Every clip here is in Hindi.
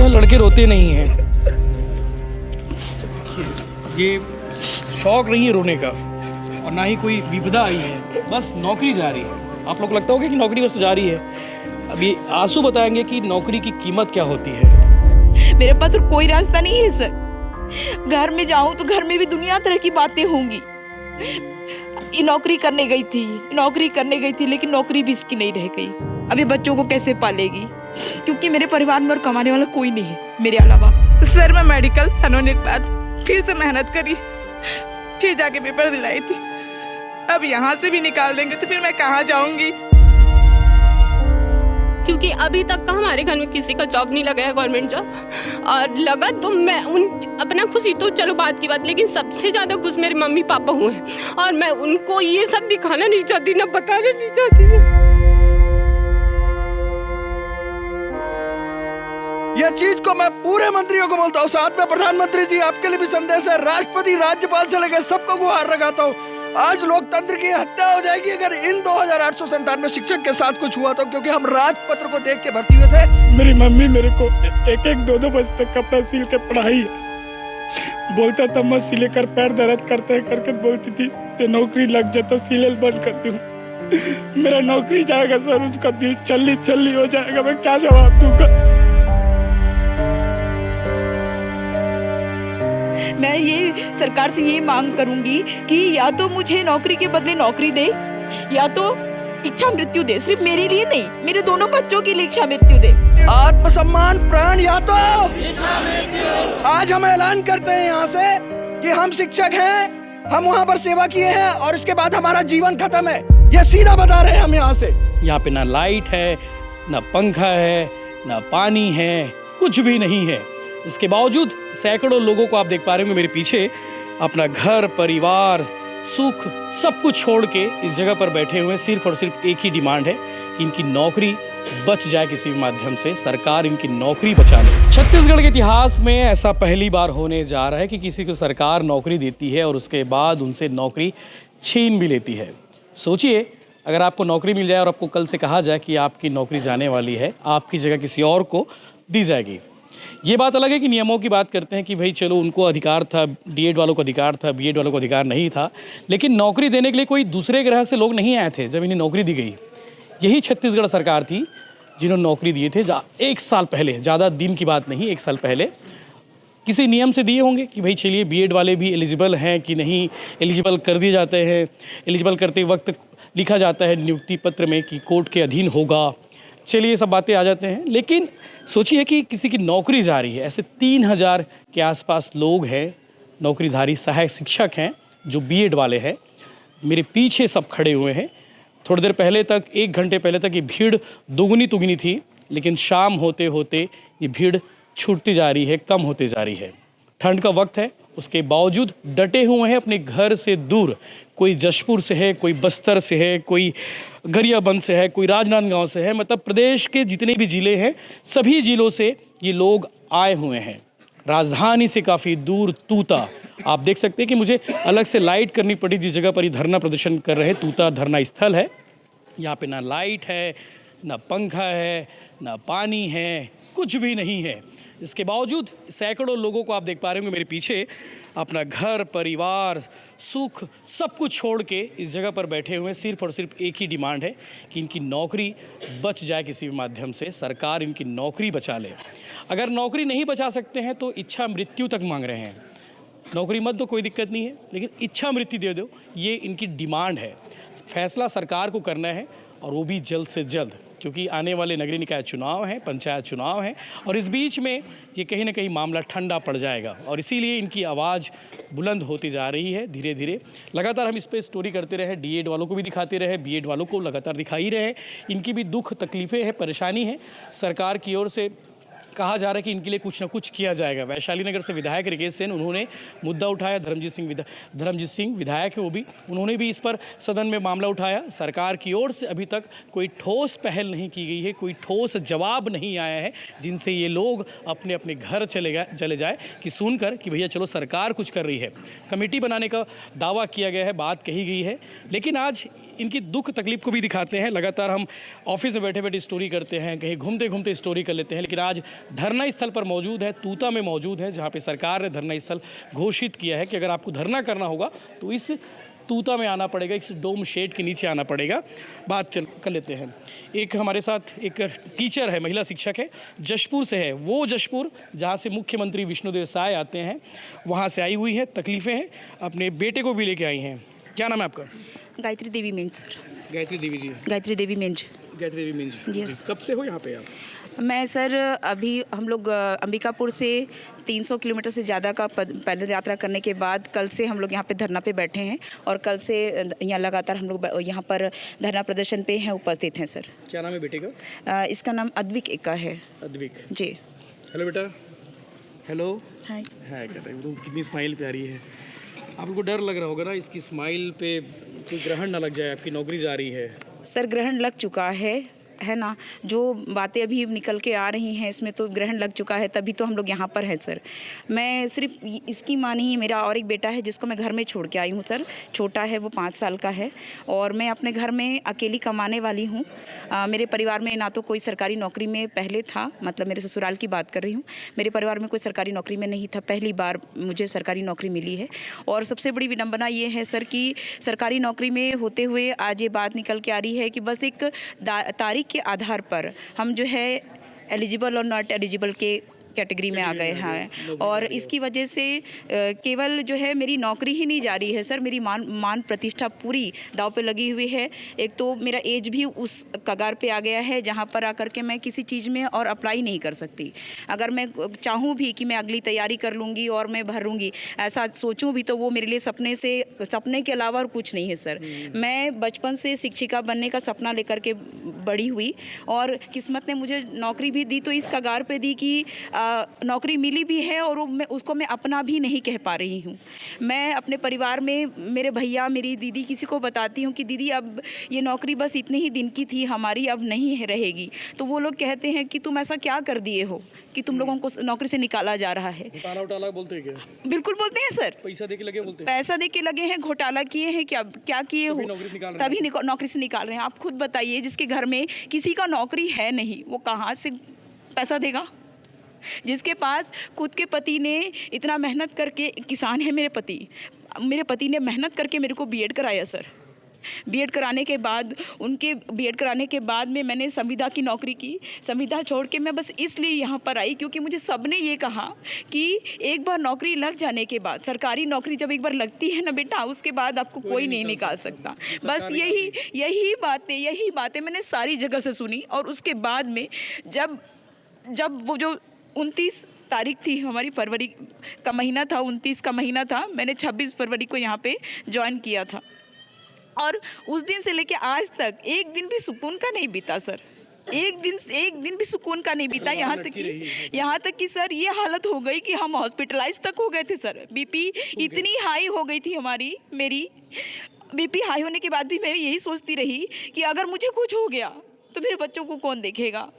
लड़के रोते नहीं हैं, ये शौक नहीं है रोने का, और ना ही कोई विपदा आई है, बस नौकरी जा रही है। आप लोग को लगता होगा कि नौकरी बस जा रही है। अब ये आंसू बताएंगे कि नौकरी की कीमत क्या होती है। मेरे पास और कोई रास्ता नहीं है सर। घर में जाऊं तो घर में भी दुनिया तरह की बातें होंगी। ये नौकरी करने गई थी, लेकिन नौकरी भी इसकी नहीं रह गई। अभी बच्चों को कैसे पालेगी, क्योंकि मेरे परिवार में और कमाने वाला कोई नहीं है मेरे अलावा। सर मैं मेडिकल होने के बाद फिर से मेहनत करी, फिर जाके पेपर दिलाई थी। अब यहाँ से भी निकाल देंगे तो फिर मैं कहाँ जाऊंगी? क्योंकि अभी तक का हमारे घर में किसी का जॉब नहीं लगा है, गवर्नमेंट जॉब, और लगा तो मैं अपना खुशी तो चलो बात की बात, लेकिन सबसे ज्यादा खुश मेरे मम्मी पापा हुए हैं, और मैं उनको ये सब दिखाना नहीं चाहती, ना बताना नहीं चाहती सर। यह चीज को मैं पूरे मंत्रियों को बोलता हूँ, साथ में प्रधानमंत्री जी आपके लिए भी संदेश है, राष्ट्रपति राज्यपाल से लेकर सबको गुहार लगाता हूँ। आज लोकतंत्र की हत्या हो जाएगी अगर इन 2897 शिक्षक के साथ कुछ हुआ तो, क्योंकि हम राजपत्र को देख के भर्ती हुए थे। मेरी मम्मी मेरे को एक 2 बजे तक कपड़ा सिल के पढ़ाई है। बोलता था मैं सिले कर पैर दर्द करते है करके बोलती थी ते नौकरी लग जाता सिले बंद करती हूँ। मेरा नौकरी जाएगा सर, उसका दिल चल्ली हो जाएगा, मैं क्या जवाब दूंगा? मैं ये सरकार से ये मांग करूंगी कि या तो मुझे नौकरी के बदले नौकरी दे, या तो इच्छा मृत्यु दे। सिर्फ मेरे लिए नहीं, मेरे दोनों बच्चों के लिए इच्छा मृत्यु दे। आत्मसम्मान प्राण या तो आज हम ऐलान करते हैं यहाँ से कि हम शिक्षक हैं, हम वहाँ पर सेवा किए हैं और इसके बाद हमारा जीवन खत्म है, ये सीधा बता रहे हैं हम यहाँ से। यहाँ पे ना लाइट है, ना पंखा है, ना पानी है, कुछ भी नहीं है। इसके बावजूद सैकड़ों लोगों को आप देख पा रहे होंगे मेरे पीछे, अपना घर परिवार सुख सब कुछ छोड़ के इस जगह पर बैठे हुए। सिर्फ और सिर्फ एक ही डिमांड है कि इनकी नौकरी बच जाए, किसी भी माध्यम से सरकार इनकी नौकरी बचा ले। छत्तीसगढ़ के इतिहास में ऐसा पहली बार होने जा रहा है कि किसी को सरकार नौकरी देती है और उसके बाद उनसे नौकरी छीन भी लेती है। सोचिए, अगर आपको नौकरी मिल जाए और आपको कल से कहा जाए कि आपकी नौकरी जाने वाली है, आपकी जगह किसी और को दी जाएगी। ये बात अलग है कि नियमों की बात करते हैं कि भाई चलो उनको अधिकार था, डीएड वालों को अधिकार था, बीएड वालों को अधिकार नहीं था, लेकिन नौकरी देने के लिए कोई दूसरे ग्रह से लोग नहीं आए थे जब इन्हें नौकरी दी गई। यही छत्तीसगढ़ सरकार थी जिन्होंने नौकरी दिए थे 1 साल पहले, ज़्यादा दिन की बात नहीं, 1 साल पहले किसी नियम से दिए होंगे कि भाई चलिए बीएड वाले भी एलिजिबल हैं कि नहीं, एलिजिबल कर दिए जाते हैं। एलिजिबल करते वक्त लिखा जाता है नियुक्ति पत्र में कि कोर्ट के अधीन होगा, चलिए सब बातें आ जाते हैं। लेकिन सोचिए कि किसी की नौकरी जा रही है, ऐसे 3000 के आसपास लोग हैं, नौकरीधारी सहायक शिक्षक हैं जो बीएड वाले हैं, मेरे पीछे सब खड़े हुए हैं। थोड़ी देर पहले तक, 1 घंटे पहले तक ये भीड़ दोगुनी तुगनी थी, लेकिन शाम होते होते ये भीड़ छूटती जा रही है, कम होती जा रही है। ठंड का वक्त है, उसके बावजूद डटे हुए हैं अपने घर से दूर। कोई जशपुर से है, कोई बस्तर से है, कोई गरियाबंद से है, कोई राजनांदगांव से है, मतलब प्रदेश के जितने भी ज़िले हैं सभी ज़िलों से ये लोग आए हुए हैं। राजधानी से काफ़ी दूर तूता, आप देख सकते हैं कि मुझे अलग से लाइट करनी पड़ी जिस जगह पर ये धरना प्रदर्शन कर रहे हैं। तूता धरना स्थल है, यहाँ पे ना लाइट है, ना पंखा है, ना पानी है, कुछ भी नहीं है। इसके बावजूद सैकड़ों लोगों को आप देख पा रहे होंगे मेरे पीछे, अपना घर परिवार सुख सब कुछ छोड़ के इस जगह पर बैठे हुए। सिर्फ और सिर्फ एक ही डिमांड है कि इनकी नौकरी बच जाए, किसी भी माध्यम से सरकार इनकी नौकरी बचा ले। अगर नौकरी नहीं बचा सकते हैं तो इच्छा मृत्यु तक मांग रहे हैं। नौकरी मत दो, कोई दिक्कत नहीं है, लेकिन इच्छा मृत्यु दे दो, ये इनकी डिमांड है। फैसला सरकार को करना है और वो भी जल्द से जल्द, क्योंकि आने वाले नगरीय निकाय चुनाव हैं, पंचायत चुनाव हैं, और इस बीच में ये कहीं ना कहीं मामला ठंडा पड़ जाएगा और इसीलिए इनकी आवाज़ बुलंद होती जा रही है धीरे धीरे। लगातार हम इस पर स्टोरी करते रहे, डीएड वालों को भी दिखाते रहे, बीएड वालों को लगातार दिखाई रहे। इनकी भी दुख तकलीफ़ें हैं, परेशानी है। सरकार की ओर से कहा जा रहा है कि इनके लिए कुछ ना कुछ किया जाएगा। वैशाली नगर से विधायक रिकेश सेन, उन्होंने मुद्दा उठाया। धर्मजीत सिंह विधायक है, वो भी, उन्होंने भी इस पर सदन में मामला उठाया। सरकार की ओर से अभी तक कोई ठोस पहल नहीं की गई है, कोई ठोस जवाब नहीं आया है जिनसे ये लोग अपने अपने घर चले जाए कि सुनकर कि भैया चलो सरकार कुछ कर रही है। कमेटी बनाने का दावा किया गया है, बात कही गई है, लेकिन आज इनकी दुख तकलीफ को भी दिखाते हैं। लगातार हम ऑफिस में बैठे बैठे स्टोरी करते हैं, कहीं घूमते घूमते स्टोरी कर लेते हैं, लेकिन आज धरना स्थल पर मौजूद है, तूता में मौजूद है, जहाँ पे सरकार ने धरना स्थल घोषित किया है कि अगर आपको धरना करना होगा तो इस तूता में आना पड़ेगा, इस डोम शेड के नीचे आना पड़ेगा। बात कर लेते हैं। एक हमारे साथ एक टीचर है, महिला शिक्षक है, जशपुर से है, वो जशपुर जहाँ से मुख्यमंत्री विष्णुदेव साय आते हैं, वहाँ से आई हुई है, तकलीफ़ें हैं, अपने बेटे को भी लेके आई हैं। क्या नाम है आपका? गायत्री देवी मेंज सर। गायत्री देवी जी। गायत्री देवी मेंज। गायत्री देवी मेंज। Yes. कब से हो यहाँ पे आप? मैं सर अभी हम लोग अंबिकापुर से 300 किलोमीटर से ज़्यादा का पैदल यात्रा करने के बाद कल से हम लोग यहाँ पे धरना पे बैठे हैं और कल से यहाँ लगातार हम लोग यहाँ पर धरना प्रदर्शन पे हैं, उपस्थित हैं सर। क्या नाम है बेटे का? इसका नाम अद्विक एका है। अद्विक जी। हेलो बेटा। हेलो। हाय। है कहते हैं, तो कितनी स्माइल प्यारी है। आपको डर लग रहा होगा ना इसकी स्माइल पे कोई ग्रहण ना लग जाए, आपकी नौकरी जा रही है। सर ग्रहण लग चुका है ना, जो बातें अभी निकल के आ रही हैं इसमें तो ग्रहण लग चुका है, तभी तो हम लोग यहाँ पर हैं सर। मैं सिर्फ इसकी माँ नहीं, मेरा और एक बेटा है जिसको मैं घर में छोड़ के आई हूँ सर। छोटा है, वो 5 साल का है और मैं अपने घर में अकेली कमाने वाली हूँ। मेरे परिवार में ना तो कोई सरकारी नौकरी में पहले था, मतलब मेरे ससुराल की बात कर रही हूँ, मेरे परिवार में कोई सरकारी नौकरी में नहीं था, पहली बार मुझे सरकारी नौकरी मिली है। और सबसे बड़ी विडंबना ये है सर कि सरकारी नौकरी में होते हुए आज ये बात निकल के आ रही है कि बस एक तारीख के आधार पर हम जो है एलिजिबल और नॉट एलिजिबल के कैटेगरी में आ गए हैं और इसकी वजह से केवल जो है मेरी नौकरी ही नहीं जा रही है सर, मेरी मान प्रतिष्ठा पूरी दांव पे लगी हुई है। एक तो मेरा एज भी उस कगार पे आ गया है जहां पर आकर के मैं किसी चीज़ में और अप्लाई नहीं कर सकती। अगर मैं चाहूँ भी कि मैं अगली तैयारी कर लूँगी और मैं भरूँगी, ऐसा सोचूँ भी तो वो मेरे लिए सपने के अलावा और कुछ नहीं है सर। मैं बचपन से शिक्षिका बनने का सपना लेकर के बड़ी हुई और किस्मत ने मुझे नौकरी भी दी तो इस कगार पे दी कि नौकरी मिली भी है और उसको मैं अपना भी नहीं कह पा रही हूँ। मैं अपने परिवार में मेरे भैया, मेरी दीदी, किसी को बताती हूँ कि दीदी अब ये नौकरी बस इतने ही दिन की थी, हमारी अब नहीं रहेगी। तो वो लोग कहते हैं कि तुम ऐसा क्या कर दिए हो कि तुम लोगों को नौकरी से निकाला जा रहा है। घोटाला बोलते हैं क्या? बिल्कुल बोलते हैं सर। पैसा दे के लगे बोलते हैं। पैसा दे के लगे हैं, घोटाला किए हैं, क्या किए हो, तभी नौकरी से निकाल रहे हैं। आप खुद बताइए, जिसके घर में किसी का नौकरी है नहीं, वो कहाँ से पैसा देगा? जिसके पास खुद के पति ने इतना मेहनत करके, किसान है मेरे पति ने मेहनत करके मेरे को बीएड कराया सर। बीएड कराने के बाद में मैंने संविदा की नौकरी की। संविदा छोड़ के मैं बस इसलिए यहाँ पर आई क्योंकि मुझे सबने ये कहा कि एक बार नौकरी लग जाने के बाद, सरकारी नौकरी जब एक बार लगती है ना बेटा, उसके बाद आपको कोई नहीं निकाल सकता। बस यही बातें मैंने सारी जगह से सुनी। और उसके बाद में जब वो जो 29 तारीख थी, हमारी फरवरी का महीना था, 29 का महीना था, मैंने 26 फरवरी को यहाँ पे ज्वाइन किया था और उस दिन से लेके आज तक एक दिन भी सुकून का नहीं बीता सर। एक दिन भी सुकून का नहीं बीता। यहाँ तक कि सर ये हालत हो गई कि हम हॉस्पिटलाइज तक हो गए थे सर। बीपी इतनी हाई हो गई थी मेरी बीपी हाई होने के बाद भी मैं यही सोचती रही कि अगर मुझे कुछ हो गया तो मेरे बच्चों को कौन देखेगा।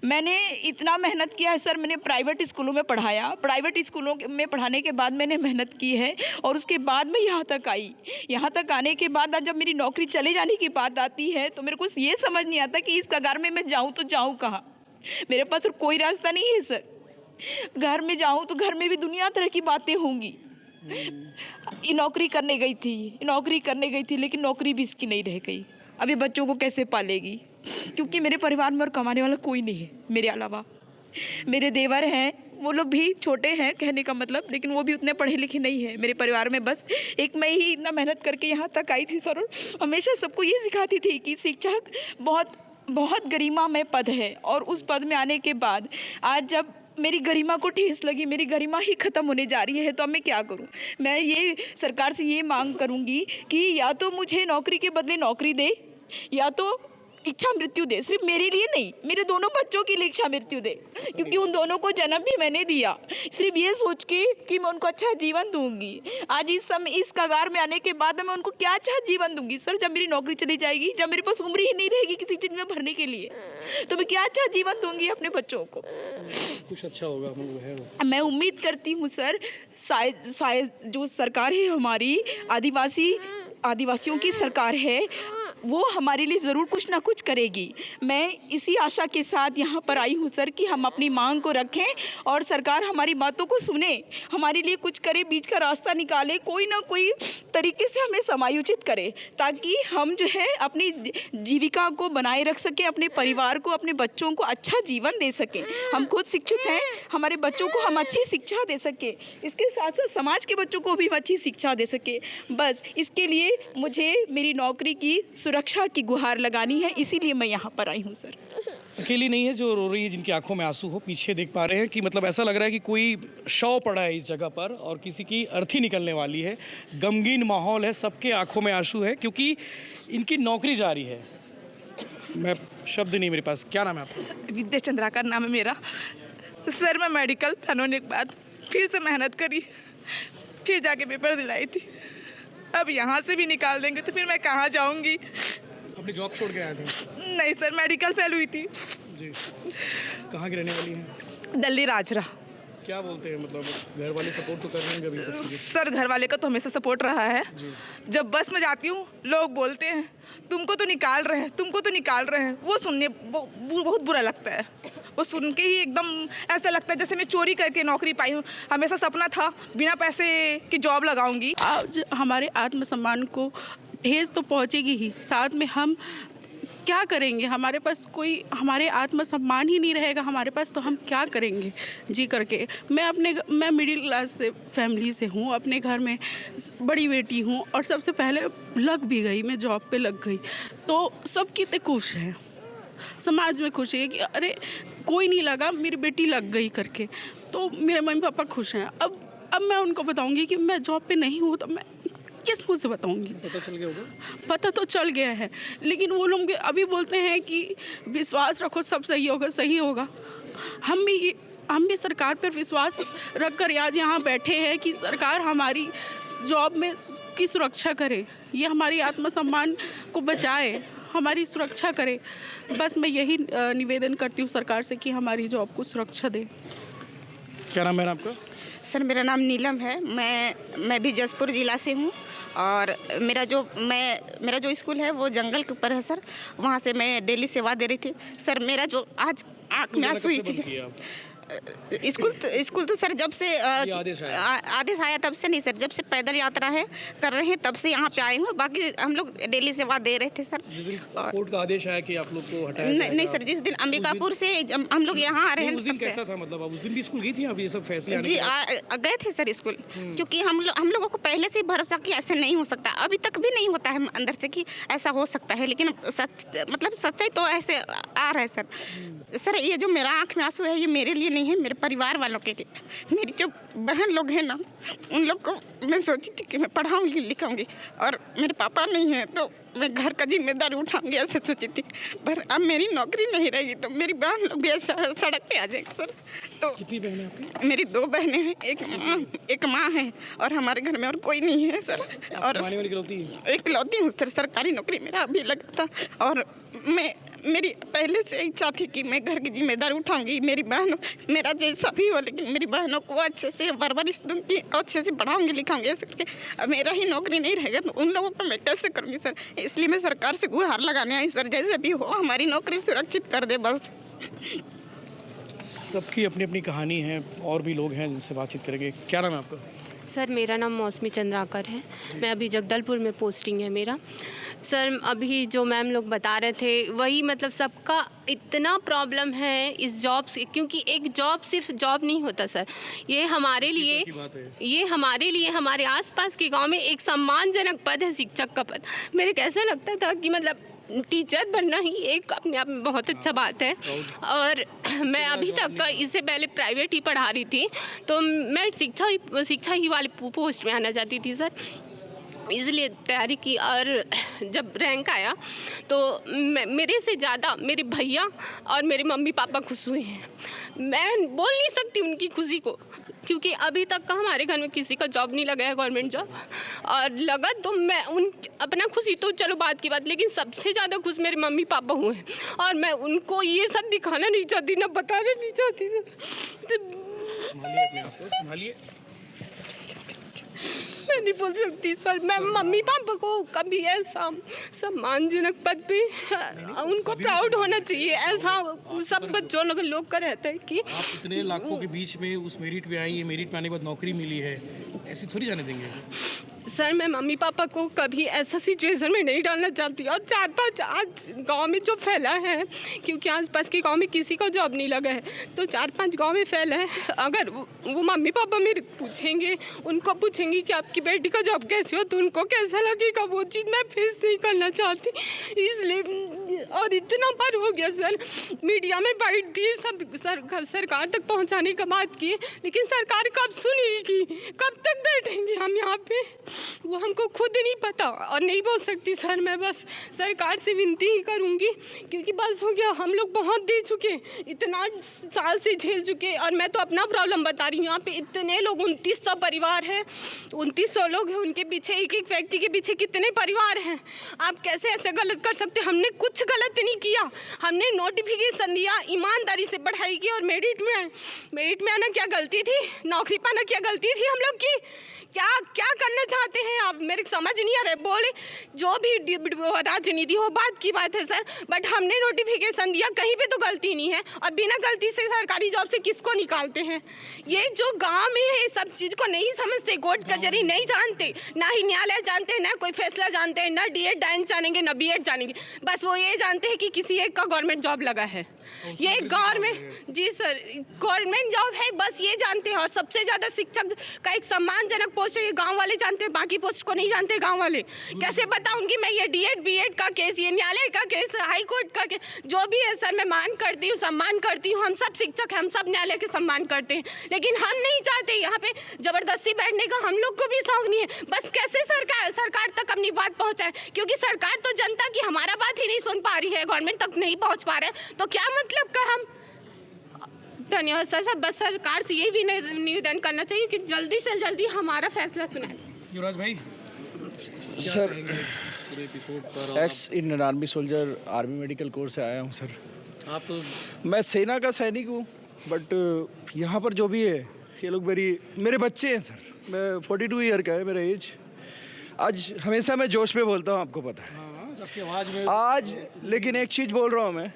मैंने इतना मेहनत किया है सर। मैंने प्राइवेट स्कूलों में पढ़ाया, प्राइवेट स्कूलों में पढ़ाने के बाद मैंने मेहनत की है और उसके बाद मैं यहाँ तक आई। यहाँ तक आने के बाद आज जब मेरी नौकरी चले जाने की बात आती है तो मेरे को ये समझ नहीं आता कि इस कगार में मैं जाऊँ तो जाऊँ कहाँ। मेरे पास और कोई रास्ता नहीं है सर। घर में जाऊँ तो घर में भी दुनिया तरह की बातें होंगी। नौकरी करने गई थी लेकिन नौकरी भी इसकी नहीं रह गई। अभी बच्चों को कैसे पालेगी, क्योंकि मेरे परिवार में और कमाने वाला कोई नहीं है मेरे अलावा। मेरे देवर हैं, वो लोग भी छोटे हैं कहने का मतलब, लेकिन वो भी उतने पढ़े लिखे नहीं है। मेरे परिवार में बस एक मैं ही इतना मेहनत करके यहाँ तक आई थी सर। हमेशा सबको ये सिखाती थी कि शिक्षक बहुत गरिमामय पद है और उस पद में आने के बाद आज जब मेरी गरिमा को ठेस लगी, मेरी गरिमा ही ख़त्म होने जा रही है, तो अब मैं क्या करूं। मैं ये सरकार से ये मांग करूंगी कि या तो मुझे नौकरी के बदले नौकरी दे या तो इच्छा मृत्यु दे। सिर्फ मेरे लिए नहीं, मेरे दोनों बच्चों के लिए इच्छा मृत्यु दे, क्योंकि उन दोनों को जन्म भी मैंने दिया सिर्फ ये सोच के कि मैं उनको अच्छा जीवन दूंगी। आज इस कगार में आने के बाद मैं उनको क्या अच्छा जीवन दूंगी सर। जब मेरी नौकरी चली जाएगी, जब मेरे पास उम्र ही नहीं रहेगी किसी चीज़ में भरने के लिए, तो मैं क्या अच्छा जीवन दूंगी अपने बच्चों को। कुछ अच्छा होगा मैं उम्मीद करती हूँ सर। शायद जो सरकार है हमारी, आदिवासी आदिवासियों की सरकार है वो हमारे लिए ज़रूर कुछ ना कुछ करेगी। मैं इसी आशा के साथ यहाँ पर आई हूँ सर कि हम अपनी मांग को रखें और सरकार हमारी बातों को सुने, हमारे लिए कुछ करे, बीच का रास्ता निकाले, कोई ना कोई तरीके से हमें समायोजित करे ताकि हम जो है अपनी जीविका को बनाए रख सकें, अपने परिवार को, अपने बच्चों को अच्छा जीवन दे सकें। हम खुद शिक्षित हैं, हमारे बच्चों को हम अच्छी शिक्षा दे सकें, इसके साथ साथ समाज के बच्चों को भी हम अच्छी शिक्षा दे सकें। बस इसके लिए मुझे मेरी नौकरी की सुरक्षा की गुहार लगानी है, इसीलिए मैं यहाँ पर आई हूँ सर। अकेली नहीं है जो रो रही है, जिनकी आंखों में आंसू हो। पीछे देख पा रहे हैं कि मतलब ऐसा लग रहा है कि कोई शव पड़ा है इस जगह पर और किसी की अर्थी निकलने वाली है। गमगीन माहौल है, सबके आंखों में आंसू है क्योंकि इनकी नौकरी जारी है। मैं शब्द नहीं मेरे पास। क्या नाम है आपका? विद्या चंद्राकर नाम है मेरा। सर मैं मेडिकल फेल होने के बाद फिर से मेहनत करी, फिर जाके पेपर दिलाई थी। अब यहाँ से भी निकाल देंगे तो फिर मैं कहाँ जाऊँगी? अपनी जॉब छोड़ के आए थे? नहीं सर, मेडिकल फेल हुई थी। जी। कहाँ की रहने वाली हैं? दिल्ली राजरा। क्या बोलते हैं, मतलब घर वाले सपोर्ट तो कर रहे हैं कभी तक? सर घर वाले का तो हमेशा सपोर्ट रहा है। जब बस में जाती हूँ लोग बोलते हैं तुमको तो निकाल रहे हैं, तुमको तो निकाल रहे हैं। वो सुनने बहुत बुरा लगता है। वो सुन के ही एकदम ऐसा लगता है जैसे मैं चोरी करके नौकरी पाई हूँ। हमेशा सपना था बिना पैसे की जॉब लगाऊंगी। आज हमारे आत्मसम्मान को ठेस तो पहुँचेगी ही, साथ में हम क्या करेंगे? हमारे पास कोई हमारे आत्मसम्मान ही नहीं रहेगा हमारे पास, तो हम क्या करेंगे जी करके। मैं मिडिल क्लास से फैमिली से हूँ, अपने घर में बड़ी बेटी हूँ और सबसे पहले लग भी गई, मैं जॉब पे लग गई तो सब कितने खुश हैं, समाज में खुश है कि अरे कोई नहीं लगा, मेरी बेटी लग गई करके, तो मेरे मम्मी पापा खुश हैं। अब मैं उनको बताऊँगी कि मैं जॉब पे नहीं हूँ तो मैं किस मुँह से बताऊंगी? पता चल गया होगा? पता तो चल गया है, लेकिन वो लोग अभी बोलते हैं कि विश्वास रखो सब सही होगा, सही होगा। हम भी सरकार पर विश्वास रख कर आज यहाँ बैठे हैं कि सरकार हमारी जॉब में की सुरक्षा करे, ये हमारी आत्मसम्मान को बचाए, हमारी सुरक्षा करे। बस मैं यही निवेदन करती हूँ सरकार से कि हमारी जॉब को सुरक्षा दे। क्या नाम है आपका? सर मेरा नाम नीलम है। मैं भी जसपुर ज़िला से हूँ और मेरा जो स्कूल है वो जंगल के ऊपर है सर। वहाँ से मैं डेली सेवा दे रही थी सर। मेरा जो आज आँख में आंसू हुई थी। स्कूल तो सर जब से आदेश आया तब से नहीं सर, जब से पैदल यात्रा कर रहे हैं तब से यहाँ पे आए हूँ। बाकी हम लोग डेली सेवा दे रहे थे सर। कोर्ट का आदेश आया कि आप लोग को हटाया नहीं सर, जिस दिन अंबिकापुर से हम लोग यहाँ आ रहे हैं उस दिन कैसा था? मतलब आप उस दिन भी स्कूल गई थी? आप ये सब फैसले जी गए थे सर स्कूल, क्योंकि हम लोगों को पहले से भरोसा कि ऐसे नहीं हो सकता। अभी तक भी नहीं होता है अंदर से कि ऐसा हो सकता है, लेकिन सच्चाई तो ऐसे आ रहा है सर। ये जो मेरा आँख में आंसू है ये मेरे लिए नहीं है, मेरे परिवार वालों के लिए। मेरी जो बहन लोग हैं ना, उन लोग को मैं सोची थी कि मैं पढ़ाऊंगी लिखाऊंगी और मेरे पापा नहीं है तो मैं घर का जिम्मेदारी उठाऊंगी, ऐसे सोची थी। पर अब मेरी नौकरी नहीं रहेगी तो मेरी बहन लोग भी ऐसा सड़क पे आ जाएंगे सर। तो कितनी बहनें आपकी? मेरी 2 बहनें हैं, एक माँ है और हमारे घर में और कोई नहीं है सर। और इकलौती हूँ सर। सरकारी नौकरी मेरा अभी लगा था और मेरी पहले से इच्छा थी कि मैं घर की जिम्मेदारी उठाऊंगी। मेरी बहन मेरा जैसा भी हो, लेकिन मेरी बहनों को अच्छे से परवरिश दूंगी, अच्छे से पढ़ाऊंगी लिखाऊंगी ऐसे करके। अब मेरा ही नौकरी नहीं रहेगा तो उन लोगों पर मैं कैसे करूँगी सर? इसलिए मैं सरकार से गुहार लगाने आई सर, जैसे भी हो हमारी नौकरी सुरक्षित कर दे बस। सबकी अपनी अपनी कहानी है, और भी लोग हैं जिनसे बातचीत करेंगे। क्या नाम है आपका? सर मेरा नाम मौसमी चंद्राकर है। मैं अभी जगदलपुर में पोस्टिंग है मेरा। सर अभी जो मैम लोग बता रहे थे वही, मतलब सबका इतना प्रॉब्लम है इस जॉब से, क्योंकि एक जॉब सिर्फ जॉब नहीं होता सर। ये हमारे लिए हमारे आसपास के गांव में एक सम्मानजनक पद है, शिक्षक का पद। मेरे कैसा लगता था कि मतलब टीचर बनना ही एक अपने आप में बहुत अच्छा बात है। और मैं अभी तक इससे पहले प्राइवेट ही पढ़ा रही थी, तो मैं शिक्षा ही वाली पोस्ट में आना चाहती थी सर, इसलिए तैयारी की। और जब रैंक आया तो मेरे से ज़्यादा मेरे भैया और मेरे मम्मी पापा खुश हुए हैं। मैं बोल नहीं सकती उनकी खुशी को, क्योंकि अभी तक का हमारे घर में किसी का जॉब नहीं लगा है, गवर्नमेंट जॉब। और लगा तो मैं अपना खुशी तो चलो बात की बात, लेकिन सबसे ज़्यादा खुश मेरे मम्मी पापा हुए हैं। और मैं उनको ये सब दिखाना नहीं चाहती, ना बताना नहीं चाहती सर। संभालिए अपने आप को, संभालिए। ऐसा नहीं बोल सकती सर। मैं मम्मी पापा को कभी ऐसा सम्मानजनक पद पे उनको प्राउड होना चाहिए, ऐसा सब बच्चों लोग का रहता है कि आप इतने लाखों के बीच में उस मेरिट पे आई है, मेरिट में आने के बाद नौकरी मिली है, ऐसी थोड़ी जाने देंगे सर। मैं मम्मी पापा को कभी ऐसा सिचुएशन में नहीं डालना चाहती। और 4-5 आज गांव में जो फैला है, क्योंकि आसपास के गांव में किसी को जॉब नहीं लगा है, तो 4-5 गांव में फैला है। अगर वो मम्मी पापा मेरे पूछेंगे, उनको पूछेंगे कि आपकी बेटी का जॉब कैसी हो, तो उनको कैसा लगेगा, वो चीज़ मैं फेस नहीं करना चाहती, इसलिए। और इतना बार हो गया सर, मीडिया में बाइट दी, सब सरकार तक पहुँचाने का बात की, लेकिन सरकार कब सुनेगी, कब तक बैठेंगे हम यहाँ पे, वो हमको खुद नहीं पता और नहीं बोल सकती सर। मैं बस सरकार से विनती ही करूँगी, क्योंकि बस हो गया, हम लोग बहुत दे चुके, इतना साल से झेल चुके। और मैं तो अपना प्रॉब्लम बता रही हूँ, यहाँ पे इतने लोग, 2900 परिवार है, 2900 लोग हैं, उनके पीछे एक एक व्यक्ति के पीछे कितने परिवार हैं। आप कैसे ऐसे गलत कर सकते? हमने कुछ गलत नहीं किया, हमने नोटिफिकेशन दिया, ईमानदारी से पढ़ाई की और मेरिट में आना क्या गलती थी? नौकरी पाना क्या गलती थी हम लोग की? क्या करना चाहते हैं आप? मेरे समझ नहीं आ रहा है। बोले जो भी राजनीति हो, बात की बात है सर, बट हमने नोटिफिकेशन दिया, कहीं पे तो गलती नहीं है। और बिना गलती से सरकारी जॉब से किसको निकालते हैं? ये जो गांव में है, सब चीज़ को नहीं समझते, कोर्ट कचहरी नहीं जानते, ना ही न्यायालय जानते हैं, ना कोई फैसला जानते हैं, ना डीएड डाइन जानेंगे, ना बीएड जानेंगे। बस वो ये जानते हैं कि किसी एक का गवर्नमेंट जॉब लगा है, ये गवर्नमेंट, जी सर, गवर्नमेंट जॉब है, बस ये जानते हैं। और सबसे ज़्यादा शिक्षक का एक सम्मानजनक पोस्ट है, ये गांव वाले जानते हैं, बाकी पोस्ट को नहीं जानते गांव वाले। कैसे बताऊंगी मैं? ये डीएड बीएड का केस, ये न्यायालय का केस, हाई कोर्ट का केस, जो भी है सर, मैं मान करती हूँ, सम्मान करती हूँ, हम सब शिक्षक हैं, हम सब न्यायालय के सम्मान करते हैं, लेकिन हम नहीं चाहते यहाँ पे ज़बरदस्ती बैठने का। हम लोग को भी शौक नहीं है। बस कैसे सरकार तक अपनी बात पहुँचाए, क्योंकि सरकार तो जनता की हमारा बात ही नहीं सुन पा रही है, गवर्नमेंट तक नहीं पहुँच पा रहे हैं, तो क्या मतलब का हम। धन्यवाद सर। बस सरकार से यही भी निवेदन करना चाहिए कि जल्दी से जल्दी हमारा फैसला सुनाए। युवराज भाई sir, x Indian army soldier, army medical course से आया हूँ सर। आप तो मैं सेना का सैनिक हूँ, बट यहाँ पर जो भी है, ये लोग मेरे बच्चे हैं सर। मैं 42 ईयर का है मेरा एज। आज हमेशा मैं जोश में बोलता हूँ, आपको पता है। आपकी आवाज़ में आज लेकिन एक चीज़ बोल रहा हूँ मैं,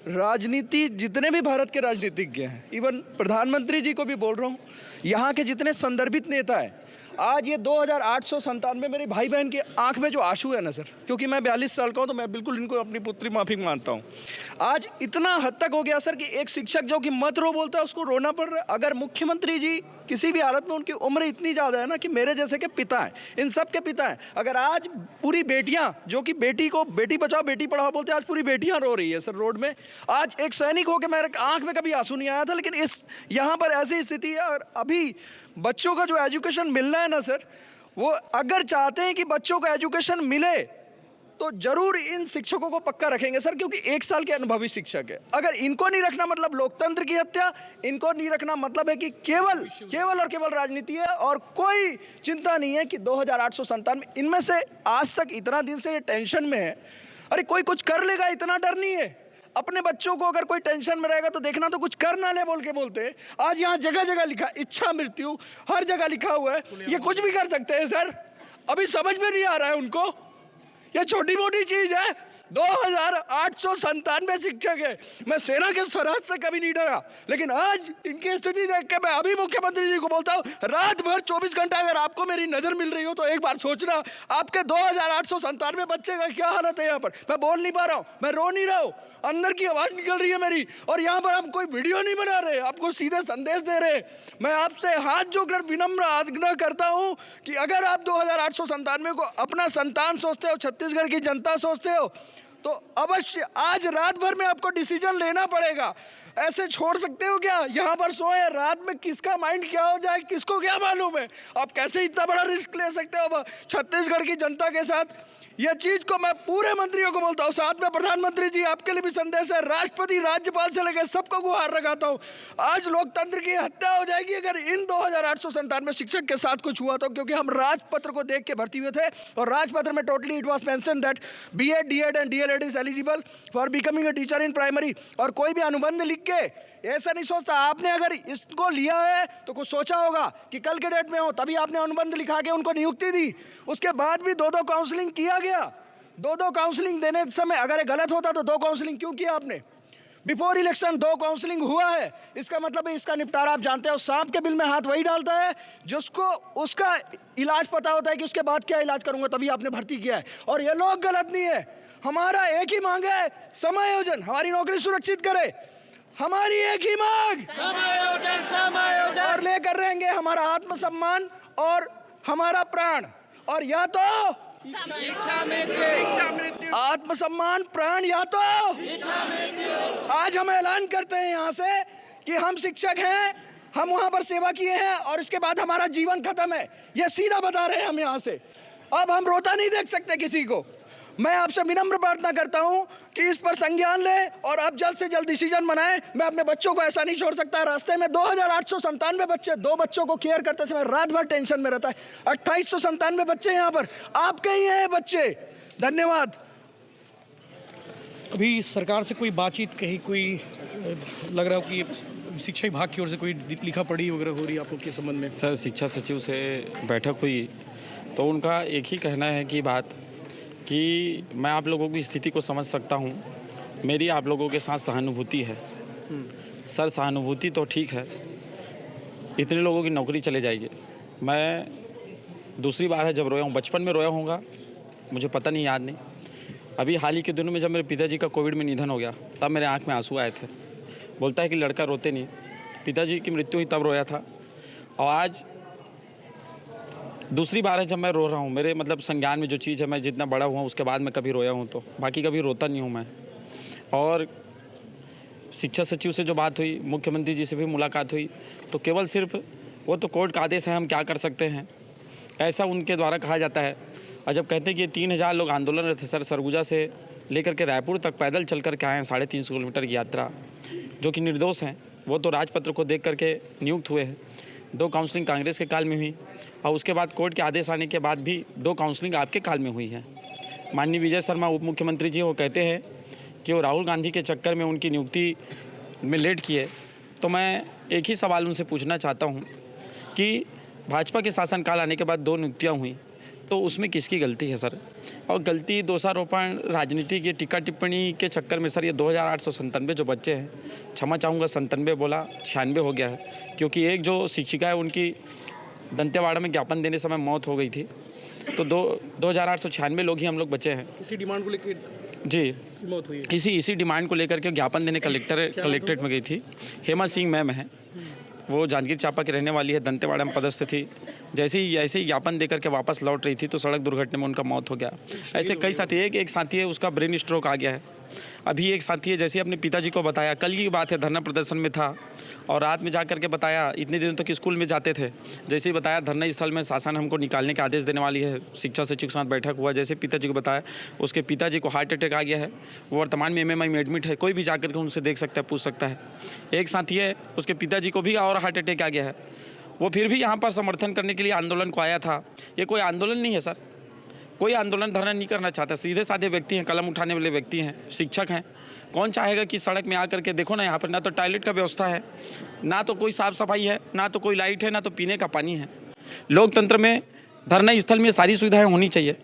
राजनीति, जितने भी भारत के राजनीतिज्ञ हैं, इवन प्रधानमंत्री जी को भी बोल रहा हूँ, यहाँ के जितने संदर्भित नेता हैं, आज ये 2897 मेरे भाई बहन की आंख में जो आंसू है ना सर, क्योंकि मैं 42 साल का हूँ, तो मैं बिल्कुल इनको अपनी पुत्री माफी मानता हूँ। आज इतना हद तक हो गया सर कि एक शिक्षक जो कि मत रो बोलता है, उसको रोना पड़ रहा है। अगर मुख्यमंत्री जी किसी भी हालत में, उनकी उम्र इतनी ज़्यादा है ना कि मेरे जैसे के पिता हैं, इन सब के पिता हैं, अगर आज पूरी बेटियां जो कि बेटी को बेटी बचाओ बेटी पढ़ाओ बोलते हैं, आज पूरी बेटियां रो रही है सर रोड में। आज एक सैनिक हो के मेरे आंख में कभी आंसू नहीं आया था, लेकिन इस यहाँ पर ऐसी स्थिति है। और अभी बच्चों का जो एजुकेशन मिलना है ना सर, वो अगर चाहते हैं कि बच्चों को एजुकेशन मिले, तो जरूर इन शिक्षकों को पक्का रखेंगे सर, क्योंकि 1 साल के अनुभवी शिक्षक है। अगर इनको नहीं रखना मतलब लोकतंत्र की हत्या, इनको नहीं रखना मतलब है कि केवल और केवल राजनीति है, और कोई चिंता नहीं है कि 2897 इनमें से आज तक इतना दिन से ये टेंशन में है। अरे कोई कुछ कर लेगा, इतना डर नहीं है। अपने बच्चों को अगर कोई टेंशन में रहेगा तो देखना, तो कुछ कर ना ले बोल के बोलते हैं। आज यहाँ जगह जगह लिखा इच्छा मृत्यु, हर जगह लिखा हुआ है, ये कुछ भी कर सकते हैं सर। अभी समझ में नहीं आ रहा है उनको, ये छोटी मोटी चीज है। 2897 शिक्षक है। मैं सेना के सरहद से कभी नहीं डरा, लेकिन आज इनकी स्थिति देख के मैं अभी मुख्यमंत्री जी को बोलता हूँ, रात भर 24 घंटा अगर आपको मेरी नजर मिल रही हो तो एक बार सोचना, आपके 2897 बच्चे का क्या हालत है। यहाँ पर मैं बोल नहीं पा रहा हूँ, मैं रो नहीं रहा हूँ, अंदर की आवाज निकल रही है मेरी। और यहाँ पर हम कोई वीडियो नहीं बना रहे, आपको सीधे संदेश दे रहे। मैं आपसे हाथ जोड़कर विनम्र आग्रह करता हूँ कि अगर आप 2897 को अपना संतान सोचते हो, छत्तीसगढ़ की जनता सोचते हो, तो अवश्य आज रात भर में आपको डिसीजन लेना पड़ेगा। ऐसे छोड़ सकते हो क्या? यहाँ पर सोए, रात में किसका माइंड क्या हो जाए किसको क्या मालूम है। आप कैसे इतना बड़ा रिस्क ले सकते हो छत्तीसगढ़ की जनता के साथ। यह चीज को मैं पूरे मंत्रियों को बोलता हूँ, साथ में प्रधानमंत्री जी, आपके लिए भी संदेश है, राष्ट्रपति राज्यपाल से लेकर सबको गुहार लगाता हूँ। आज लोकतंत्र की हत्या हो जाएगी अगर इन 2897 शिक्षक के साथ कुछ हुआ तो, क्योंकि हम राजपत्र को देख के भर्ती हुए थे और राजपत्र में totally it was mention that BEd, DEd and DElEd candidate is eligible for becoming a teacher in primary. और कोई भी अनुबंध लिख के ऐसा नहीं सोचता। आपने अगर इसको लिया है तो कुछ सोचा होगा कि कल के डेट में हो, तभी आपने अनुबंध लिखा के उनको नियुक्ति दी। उसके बाद भी 2-2 काउंसलिंग किया गया। 2-2 काउंसलिंग देने समय अगर ये गलत होता तो 2 काउंसलिंग क्यों किया आपने? बिफोर इलेक्शन 2 काउंसलिंग हुआ है, इसका मतलब है इसका निपटारा आप जानते हो। सांप के बिल में हाथ वही डालता है जिसको उसका इलाज पता होता है कि उसके बाद क्या इलाज करूंगा, तभी आपने भर्ती किया है। और ये लोग गलत नहीं है। हमारा एक ही मांग है, समायोजन। हमारी नौकरी सुरक्षित करे, हमारी एक ही मांग, समायोजन, समायोजन। और लेकर रहेंगे हमारा आत्मसम्मान और हमारा प्राण। और या तो आत्मसम्मान, प्राण, या तो आज हम ऐलान करते हैं यहाँ से कि हम शिक्षक हैं, हम वहाँ पर सेवा किए हैं और इसके बाद हमारा जीवन खत्म है। ये सीधा बता रहे हैं हम यहाँ से। अब हम रोता नहीं देख सकते किसी को। मैं आपसे विनम्र प्रार्थना करता हूँ कि इस पर संज्ञान लें और अब जल्द से जल्द डिसीजन बनाएं। मैं अपने बच्चों को ऐसा नहीं छोड़ सकता। रास्ते में 2897 बच्चे, 2 बच्चों को केयर करते समय रात भर टेंशन में रहता है। 2897 बच्चे यहाँ पर आपके ही हैं बच्चे। धन्यवाद। अभी सरकार से कोई बातचीत कहीं कोई लग रहा हो कि शिक्षा विभाग की ओर से कोई लिखा पढ़ी वगैरह हो रही है आप लोग के संबंध में? सर, शिक्षा सचिव से बैठक हुई तो उनका एक ही कहना है कि बात कि मैं आप लोगों की स्थिति को समझ सकता हूँ, मेरी आप लोगों के साथ सहानुभूति है। सर, सहानुभूति तो ठीक है, इतने लोगों की नौकरी चले जाएगी। मैं दूसरी बार है जब रोया हूँ, बचपन में रोया होऊंगा, मुझे पता नहीं, याद नहीं। अभी हाल ही के दिनों में जब मेरे पिताजी का कोविड में निधन हो गया तब मेरे आँख में आंसू आए थे। बोलता है कि लड़का रोते नहीं, पिताजी की मृत्यु हुई तब रोया था। और आज दूसरी बार है जब मैं रो रहा हूँ। मेरे मतलब संज्ञान में जो चीज़ है, मैं जितना बड़ा हुआ उसके बाद मैं कभी रोया हूँ, तो बाकी कभी रोता नहीं हूँ मैं। और शिक्षा सचिव से जो बात हुई, मुख्यमंत्री जी से भी मुलाकात हुई, तो केवल सिर्फ वो तो कोर्ट का आदेश है, हम क्या कर सकते हैं, ऐसा उनके द्वारा कहा जाता है। और जब कहते हैं कि 3000 लोग आंदोलन रहते सर, सरगुजा से लेकर के रायपुर तक पैदल चल कर के आए हैं, 350 किलोमीटर की यात्रा, जो कि निर्दोष हैं, वो तो राजपत्र को देख करके नियुक्त हुए हैं। 2 काउंसलिंग कांग्रेस के काल में हुई और उसके बाद कोर्ट के आदेश आने के बाद भी 2 काउंसलिंग आपके काल में हुई है। माननीय विजय शर्मा उप मुख्यमंत्री जी वो कहते हैं कि वो राहुल गांधी के चक्कर में उनकी नियुक्ति में लेट किए। तो मैं एक ही सवाल उनसे पूछना चाहता हूँ कि भाजपा के शासनकाल आने के बाद 2 नियुक्तियाँ हुई, तो उसमें किसकी गलती है सर? और गलती दोषारोपण राजनीति की टीका टिप्पणी के चक्कर में सर ये 2897 जो बच्चे हैं, क्षमा चाहूँगा 97 बोला, 96 हो गया है, क्योंकि एक जो शिक्षिका है उनकी दंतेवाड़ा में ज्ञापन देने समय मौत हो गई थी। तो 2896 लोग ही हम लोग बचे हैं। इसी डिमांड को लेकर जी मौत हुई है। इसी डिमांड को लेकर के ज्ञापन देने कलेक्ट्रेट में गई थी। हेमा सिंह मैम है, वो जांजगीर चांपा की रहने वाली है, दंतेवाड़ा में पदस्थ थी। ऐसे ही ज्ञापन देकर के वापस लौट रही थी तो सड़क दुर्घटना में उनका मौत हो गया। ऐसे कई साथी, एक साथी है उसका ब्रेन स्ट्रोक आ गया है। अभी एक साथी है, जैसे अपने पिताजी को बताया, कल की बात है, धरना प्रदर्शन में था और रात में जा करके बताया, इतने दिनों तक स्कूल में जाते थे, जैसे ही बताया धरना स्थल में शासन हमको निकालने के आदेश देने वाली है, शिक्षा सचिव के साथ बैठक हुआ, जैसे पिताजी को बताया, उसके पिताजी को हार्ट अटैक आ गया है, वो वर्तमान में MMI में एडमिट है। कोई भी जा करके उनसे देख सकता है, पूछ सकता है। एक साथी है, उसके पिताजी को भी और हार्ट अटैक आ गया है, वो फिर भी यहाँ पर समर्थन करने के लिए आंदोलन को आया था। ये कोई आंदोलन नहीं है सर, कोई आंदोलन धरना नहीं करना चाहता, सीधे साधे व्यक्ति हैं, कलम उठाने वाले व्यक्ति हैं, शिक्षक हैं। कौन चाहेगा कि सड़क में आकर के देखो ना, यहाँ पर ना तो टॉयलेट का व्यवस्था है, ना तो कोई साफ सफाई है, ना तो कोई लाइट है, ना तो पीने का पानी है। लोकतंत्र में धरना स्थल में सारी सुविधाएं होनी चाहिए।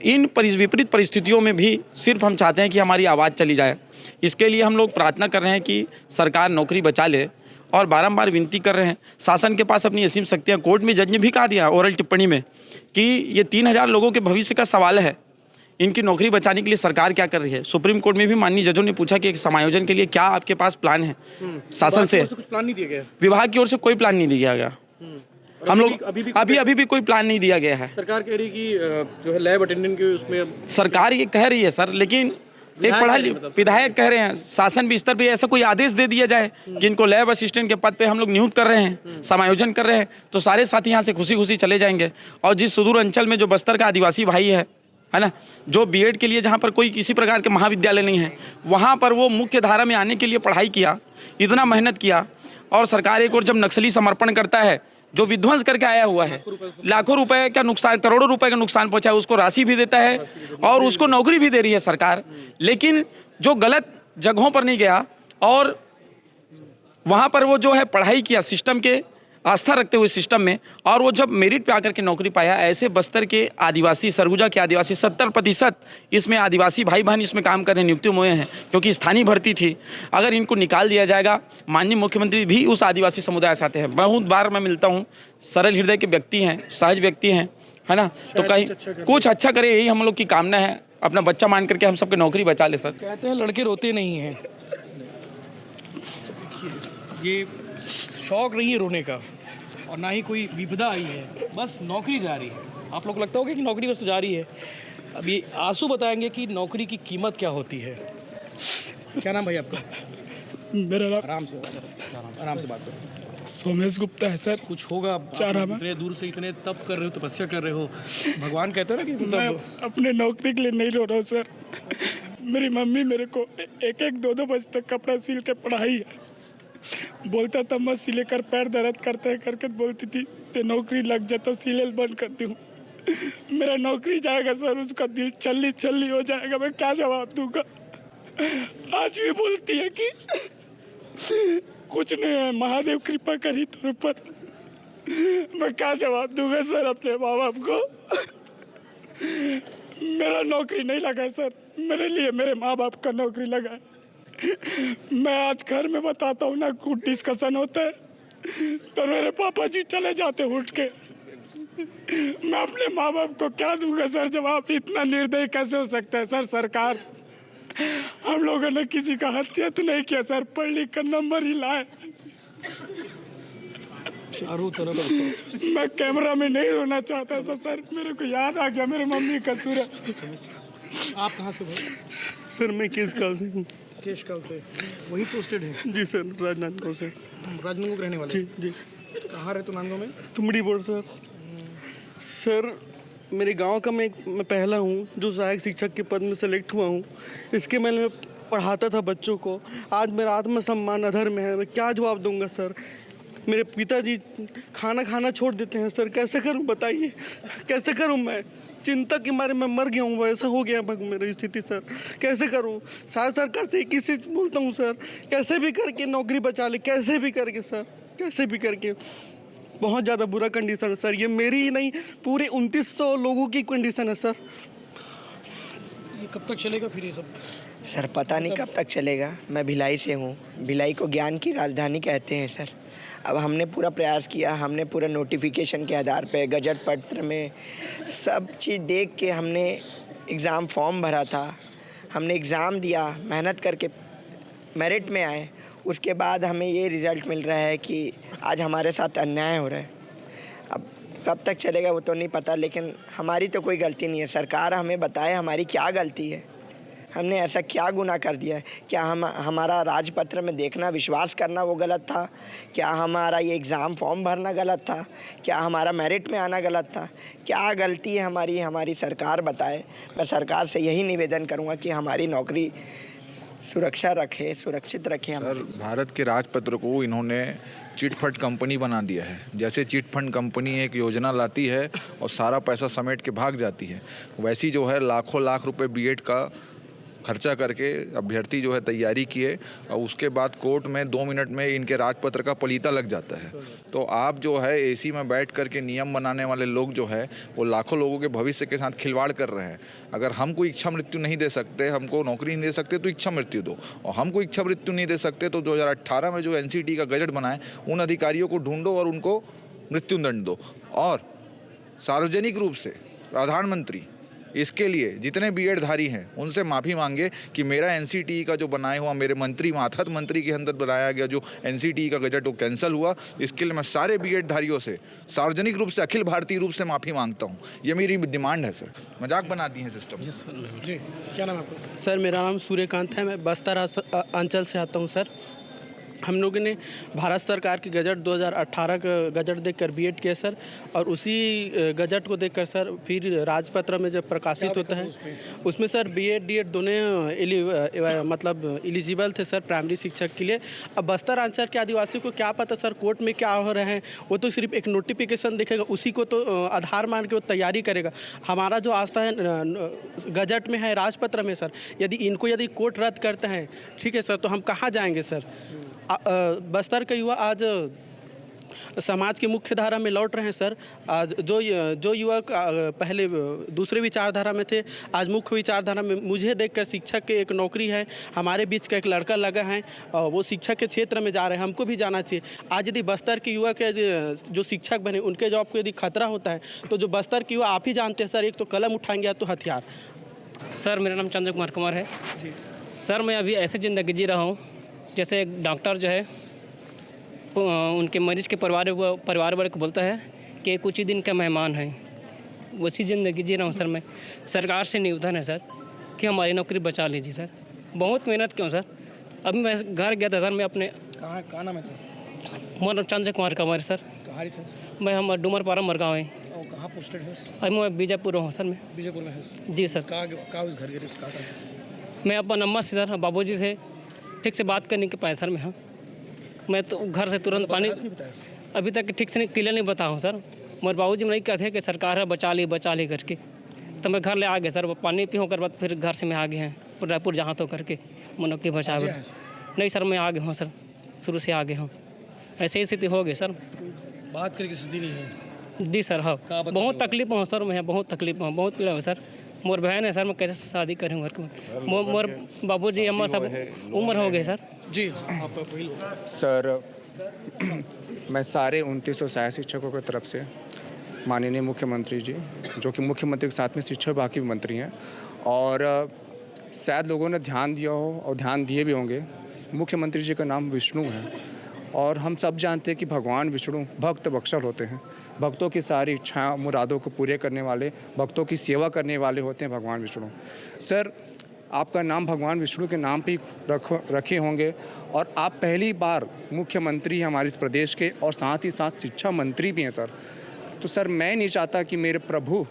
इन विपरीत परिस्थितियों में भी सिर्फ हम चाहते हैं कि हमारी आवाज़ चली जाए। इसके लिए हम लोग प्रार्थना कर रहे हैं कि सरकार नौकरी बचा ले और बारंबार विनती कर रहे हैं शासन के पास अपनी असीम शक्तियाँ। कोर्ट में जज ने भी कहा दिया ओरल टिप्पणी में कि ये 3000 लोगों के भविष्य का सवाल है, इनकी नौकरी बचाने के लिए सरकार क्या कर रही है। सुप्रीम कोर्ट में भी माननीय जजों ने पूछा कि एक समायोजन के लिए क्या आपके पास प्लान है शासन से? कुछ प्लान नहीं दिया गया, विभाग की ओर से कोई प्लान नहीं दिया गया। हम लोग अभी भी कोई प्लान नहीं दिया गया है। सरकार कह रही कि जो है लैब अटेंडेंट के उसमें सरकार ये कह रही है सर, लेकिन एक पढ़ा विधायक कह रहे हैं शासन भी स्तर पे ऐसा कोई आदेश दे दिया जाए कि इनको लैब असिस्टेंट के पद पे हम लोग नियुक्त कर रहे हैं, समायोजन कर रहे हैं, तो सारे साथी यहाँ से खुशी खुशी चले जाएंगे। और जिस सुदूर अंचल में जो बस्तर का आदिवासी भाई है ना, जो B.Ed के लिए जहाँ पर कोई किसी प्रकार के महाविद्यालय नहीं है, वहाँ पर वो मुख्य धारा में आने के लिए पढ़ाई किया, इतना मेहनत किया, और सरकार एक और जब नक्सली समर्पण करता है जो विध्वंस करके आया हुआ है, लाखों रुपए का नुकसान, करोड़ों रुपए का नुकसान पहुंचा है, उसको राशि भी देता है और उसको नौकरी भी दे रही है सरकार। लेकिन जो गलत जगहों पर नहीं गया और वहाँ पर वो जो है पढ़ाई किया सिस्टम के, आस्था रखते हुए सिस्टम में, और वो जब मेरिट पे आकर के नौकरी पाया, ऐसे बस्तर के आदिवासी, सरगुजा के आदिवासी 70% इसमें आदिवासी भाई बहन इसमें काम कर रहे, नियुक्ति हुए हैं, क्योंकि स्थानीय भर्ती थी। अगर इनको निकाल दिया जाएगा, माननीय मुख्यमंत्री भी उस आदिवासी समुदाय से आते हैं, बहुत बार मैं मिलता हूँ, सरल हृदय के व्यक्ति हैं, सहज व्यक्ति हैं, है ना, तो कहीं कुछ अच्छा करे, यही हम लोग की कामना है। अपना बच्चा मान करके हम सबके नौकरी बचा ले सर। कहते हैं लड़के रोते नहीं हैं, ये शौक नहीं है रोने का और ना ही कोई विपदा आई है, बस नौकरी जा रही है। आप लोग को लगता होगा कि नौकरी बस जा रही है। अब ये आंसू बताएंगे कि नौकरी की कीमत क्या होती है। क्या नाम भाई आपका? मेरा नाम आराम से बात करो। सोमेश गुप्ता है सर। कुछ होगा, चार आप इतने दूर से इतने तप कर रहे हो, तपस्या कर रहे हो, भगवान कहते हैं ना कि मतलब मैं अपने नौकरी के लिए नहीं रो रहा हूँ सर। मेरी मम्मी मेरे को एक दो बजे तक कपड़ा सिल के पढ़ाई है। बोलता था मैं सिले कर पैर दर्द करते है करके बोलती थी ते नौकरी लग जाता सिले बंद करती हूँ। मेरा नौकरी जाएगा सर, उसका दिल छल्ली हो जाएगा, मैं क्या जवाब दूंगा। आज भी बोलती है कि कुछ नहीं है, महादेव कृपा करी तुम पर। मैं क्या जवाब दूंगा सर अपने माँ बाप को। मेरा नौकरी नहीं लगा है सर, मेरे लिए मेरे माँ बाप का नौकरी लगा है। मैं आज घर में बताता हूँ ना, कुछ डिस्कशन होता है तो मेरे पापा जी चले जाते उठ के। मैं अपने माँ बाप को क्या दूंगा सर जवाब। इतना निर्दयी कैसे हो सकता है सर सरकार। हम लोगों ने किसी का हत्या तो नहीं किया सर, पढ़ लिख कर नंबर ही लाए। चारों तरफ मैं कैमरा में नहीं रोना चाहता था सर, मेरे को याद आ गया मेरे मम्मी का सूरत। आप कहाँ से भाई? सर मैं केसकाल से हूँ। केशकाल से, वही पोस्टेड है? जी सर, राजनांदगांव से। राजनांदगांव के रहने वाले? जी जी। कहाँ रहते हो नांदगांव में? तुमड़ी बोर्ड सर। सर मेरे गांव का मैं पहला हूँ जो सहायक शिक्षक के पद में सेलेक्ट हुआ हूँ। इसके मैं पढ़ाता था बच्चों को। आज मेरा आत्मसम्मान अधर में है, मैं क्या जवाब दूंगा सर। मेरे पिताजी खाना छोड़ देते हैं सर, कैसे करूं बताइए, कैसे करूं। मैं चिंता के मारे मैं मर गया हूँ, ऐसा हो गया मेरी स्थिति सर। कैसे करूं। शायद सरकार से किसी बोलता हूँ सर, कैसे भी करके नौकरी बचा ले, कैसे भी करके सर, कैसे भी करके। बहुत ज़्यादा बुरा कंडीशन है सर, ये मेरी ही नहीं पूरे 2900 लोगों की कंडीशन है सर। ये कब तक चलेगा फिर ये सब? सर पता नहीं कब तक चलेगा। मैं भिलाई से हूँ, भिलाई को ज्ञान की राजधानी कहते हैं सर। अब हमने पूरा प्रयास किया, हमने पूरा नोटिफिकेशन के आधार पे गजट पत्र में सब चीज़ देख के हमने एग्ज़ाम फॉर्म भरा था, हमने एग्ज़ाम दिया, मेहनत करके मेरिट में आए। उसके बाद हमें ये रिज़ल्ट मिल रहा है कि आज हमारे साथ अन्याय हो रहा है। अब कब तक चलेगा वो तो नहीं पता, लेकिन हमारी तो कोई गलती नहीं है। सरकार हमें बताए हमारी क्या गलती है, हमने ऐसा क्या गुनाह कर दिया है। क्या हमारा राजपत्र में देखना, विश्वास करना वो गलत था? क्या हमारा ये एग्ज़ाम फॉर्म भरना गलत था? क्या हमारा मेरिट में आना गलत था? क्या गलती है हमारी सरकार बताए। मैं सरकार से यही निवेदन करूँगा कि हमारी नौकरी सुरक्षा रखे, सुरक्षित रखे। सर भारत के राजपत्र को इन्होंने चिट फंड कंपनी बना दिया है। जैसे चिट फंड कंपनी एक योजना लाती है और सारा पैसा समेट के भाग जाती है, वैसी जो है लाखों लाख रुपए बीएड का खर्चा करके अभ्यर्थी जो है तैयारी किए और उसके बाद कोर्ट में 2 मिनट में इनके राजपत्र का पलीता लग जाता है। तो आप जो है एसी में बैठ करके नियम बनाने वाले लोग जो है वो लाखों लोगों के भविष्य के साथ खिलवाड़ कर रहे हैं। अगर हमको इच्छा मृत्यु नहीं दे सकते, हमको नौकरी नहीं दे सकते तो इच्छा मृत्यु दो, और हमको इच्छा मृत्यु नहीं दे सकते तो 2018 में जो एनसीटी का गजट बनाए उन अधिकारियों को ढूंढो और उनको मृत्युदंड दो। और सार्वजनिक रूप से प्रधानमंत्री इसके लिए जितने बीएड धारी हैं उनसे माफ़ी मांगे कि मेरा एनसीटी का जो बनाया हुआ मेरे मंत्री माथत मंत्री के अंदर बनाया गया जो एनसीटी का गजट वो कैंसिल हुआ। इसके लिए मैं सारे बीएड धारियों से सार्वजनिक रूप से अखिल भारतीय रूप से माफ़ी मांगता हूँ। ये मेरी डिमांड है सर, मजाक बना दी है सिस्टम। जी क्या नाम है आपका? सर मेरा नाम सूर्यकांत है, मैं बस्तर अंचल से आता हूँ सर। हम लोगों ने भारत सरकार की गजट 2018 का गजट देखकर बीएड किया सर, और उसी गजट को देखकर सर फिर राजपत्र में जब प्रकाशित होता है उसमें सर बीएड डीएड दोनों मतलब एलिजिबल थे सर प्राइमरी शिक्षक के लिए। अब बस्तर अंचल के आदिवासी को क्या पता सर कोर्ट में क्या हो रहे हैं, वो तो सिर्फ एक नोटिफिकेशन देखेगा, उसी को तो आधार मान के वो तैयारी करेगा। हमारा जो आस्था है गजट में है, राजपत्र में सर, यदि कोर्ट रद्द करते हैं, ठीक है सर, तो हम कहाँ जाएंगे सर। बस्तर के युवा आज समाज की मुख्य धारा में लौट रहे हैं सर। आज जो युवक पहले दूसरे विचारधारा में थे, आज मुख्य विचारधारा में। मुझे देखकर शिक्षक के एक नौकरी है, हमारे बीच का एक लड़का लगा है, वो शिक्षक के क्षेत्र में जा रहे हैं, हमको भी जाना चाहिए। आज यदि बस्तर के युवा के जो शिक्षक बने उनके जॉब को यदि खतरा होता है, तो जो बस्तर के युवा आप ही जानते हैं सर, एक तो कलम उठाएंगे या तो हथियार। सर मेरा नाम चंद्र कुमार है सर। मैं अभी ऐसे ज़िंदगी जी रहा हूँ जैसे एक डॉक्टर जो है उनके मरीज़ के परिवार वाले को बोलता है कि कुछ ही दिन का मेहमान है, वैसी ज़िंदगी जी रहा हूँ सर। मैं सरकार से निवेदन है सर कि हमारी नौकरी बचा लीजिए सर। बहुत मेहनत क्यों सर। अभी मैं घर गया था सर, मैं अपने कहाँ नाम है मेरा नाम चंद्र कुमार सर। कहाँ सर? मैं हम डूमरपारा मरगाँव है। कहाँ पोस्टेड है? अभी मैं बीजापुर हूँ सर। मैं बीजापुर में है जी सर। कहाँ उस घर के? मैं अपन अम्मा से सर, बाबूजी से ठीक से बात करने के पाए सर। मैं हाँ, मैं तो घर से तुरंत पानी अभी तक ठीक से क्लियर नहीं बता हूँ सर। मेरे बाबूजी नहीं कहते कि सरकार है बचा ली करके, तो मैं घर ले आ गया सर। वो पानी पी होकर बाद फिर घर से मैं आ गए हैं रायपुर जहाँ तो करके मनो की बचा। नहीं सर मैं आ गया हूँ सर, शुरू से आ गया हूँ। ऐसे ही स्थिति हो गई सर। बात करके स्थिति नहीं है जी सर। हाँ बहुत तकलीफ हो सर, मैं बहुत तकलीफ हूँ, बहुत पीड़ा हो सर। मोर बहन है सर, मैं कैसे शादी करूँगा? मोर बाबूजी अम्मा सब उम्र हो गई सर। जी सर मैं सारे 2900 सहायक शिक्षकों की तरफ से माननीय मुख्यमंत्री जी, जो कि मुख्यमंत्री के साथ में शिक्षक बाकी भी मंत्री हैं, और शायद लोगों ने ध्यान दिया हो और ध्यान दिए भी होंगे, मुख्यमंत्री जी का नाम विष्णु है, और हम सब जानते हैं कि भगवान विष्णु भक्त बख्शल होते हैं। भक्तों की सारी इच्छाएं मुरादों को पूरे करने वाले, भक्तों की सेवा करने वाले होते हैं भगवान विष्णु। सर आपका नाम भगवान विष्णु के नाम पे रखे होंगे, और आप पहली बार मुख्यमंत्री हमारे इस प्रदेश के, और साथ ही साथ शिक्षा मंत्री भी हैं सर। तो सर मैं नहीं चाहता कि मेरे प्रभु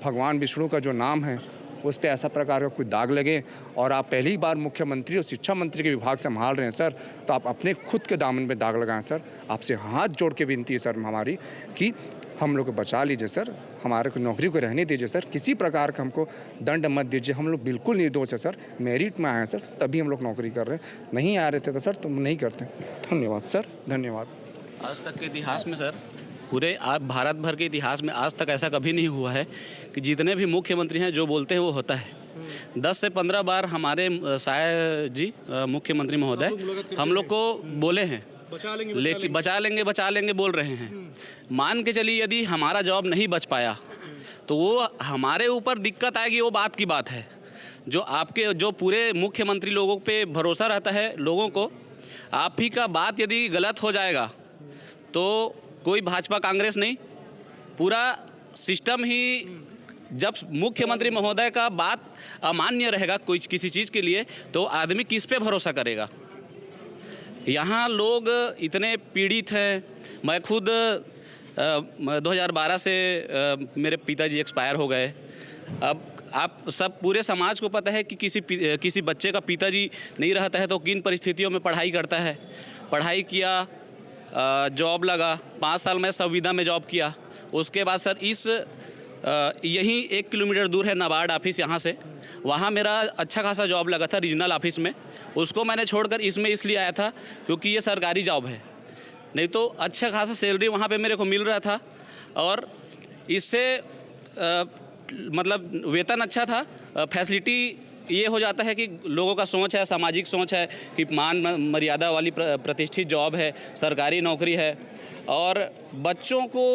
भगवान विष्णु का जो नाम है उस पर ऐसा प्रकार का कोई दाग लगे, और आप पहली बार मुख्यमंत्री और शिक्षा मंत्री के विभाग संभाल रहे हैं सर, तो आप अपने खुद के दामन में दाग लगाएं सर। आपसे हाथ जोड़ के विनती है सर हमारी कि हम लोग को बचा लीजिए सर, हमारे को नौकरी को रहने दीजिए सर, किसी प्रकार का हमको दंड मत दीजिए। हम लोग बिल्कुल निर्दोष है सर, मेरिट में आए हैं सर, तभी हम लोग नौकरी कर रहे हैं, नहीं आ रहे थे तो सर तुम नहीं करते। धन्यवाद सर, धन्यवाद। आज तक के इतिहास में सर, पूरे भारत भर के इतिहास में आज तक ऐसा कभी नहीं हुआ है कि जितने भी मुख्यमंत्री हैं जो बोलते हैं वो होता है। 10 से 15 बार हमारे साय जी मुख्यमंत्री महोदय हम लोग को बोले हैं, लेकिन बचा लेंगे बोल रहे हैं। मान के चलिए यदि हमारा जॉब नहीं बच पाया तो वो हमारे ऊपर दिक्कत आएगी, वो बात की बात है। जो पूरे मुख्यमंत्री लोगों पे भरोसा रहता है लोगों को, आप ही का बात यदि गलत हो जाएगा तो कोई भाजपा कांग्रेस नहीं, पूरा सिस्टम ही, जब मुख्यमंत्री महोदय का बात अमान्य रहेगा कोई किसी चीज़ के लिए, तो आदमी किस पे भरोसा करेगा। यहाँ लोग इतने पीड़ित हैं। मैं खुद 2012 से मेरे पिताजी एक्सपायर हो गए। अब आप सब पूरे समाज को पता है कि किसी बच्चे का पिताजी नहीं रहता है तो किन परिस्थितियों में पढ़ाई करता है। पढ़ाई किया, जॉब लगा, 5 साल मैं संविदा में जॉब किया। उसके बाद सर यहीं 1 किलोमीटर दूर है नाबार्ड ऑफिस यहाँ से, वहाँ मेरा अच्छा खासा जॉब लगा था रीजनल ऑफिस में। उसको मैंने छोड़कर इसमें इसलिए आया था क्योंकि ये सरकारी जॉब है, नहीं तो अच्छा खासा सैलरी वहाँ पे मेरे को मिल रहा था, और इससे मतलब वेतन अच्छा था। फैसिलिटी ये हो जाता है कि लोगों का सोच है, सामाजिक सोच है कि मान मर्यादा वाली प्रतिष्ठित जॉब है, सरकारी नौकरी है, और बच्चों को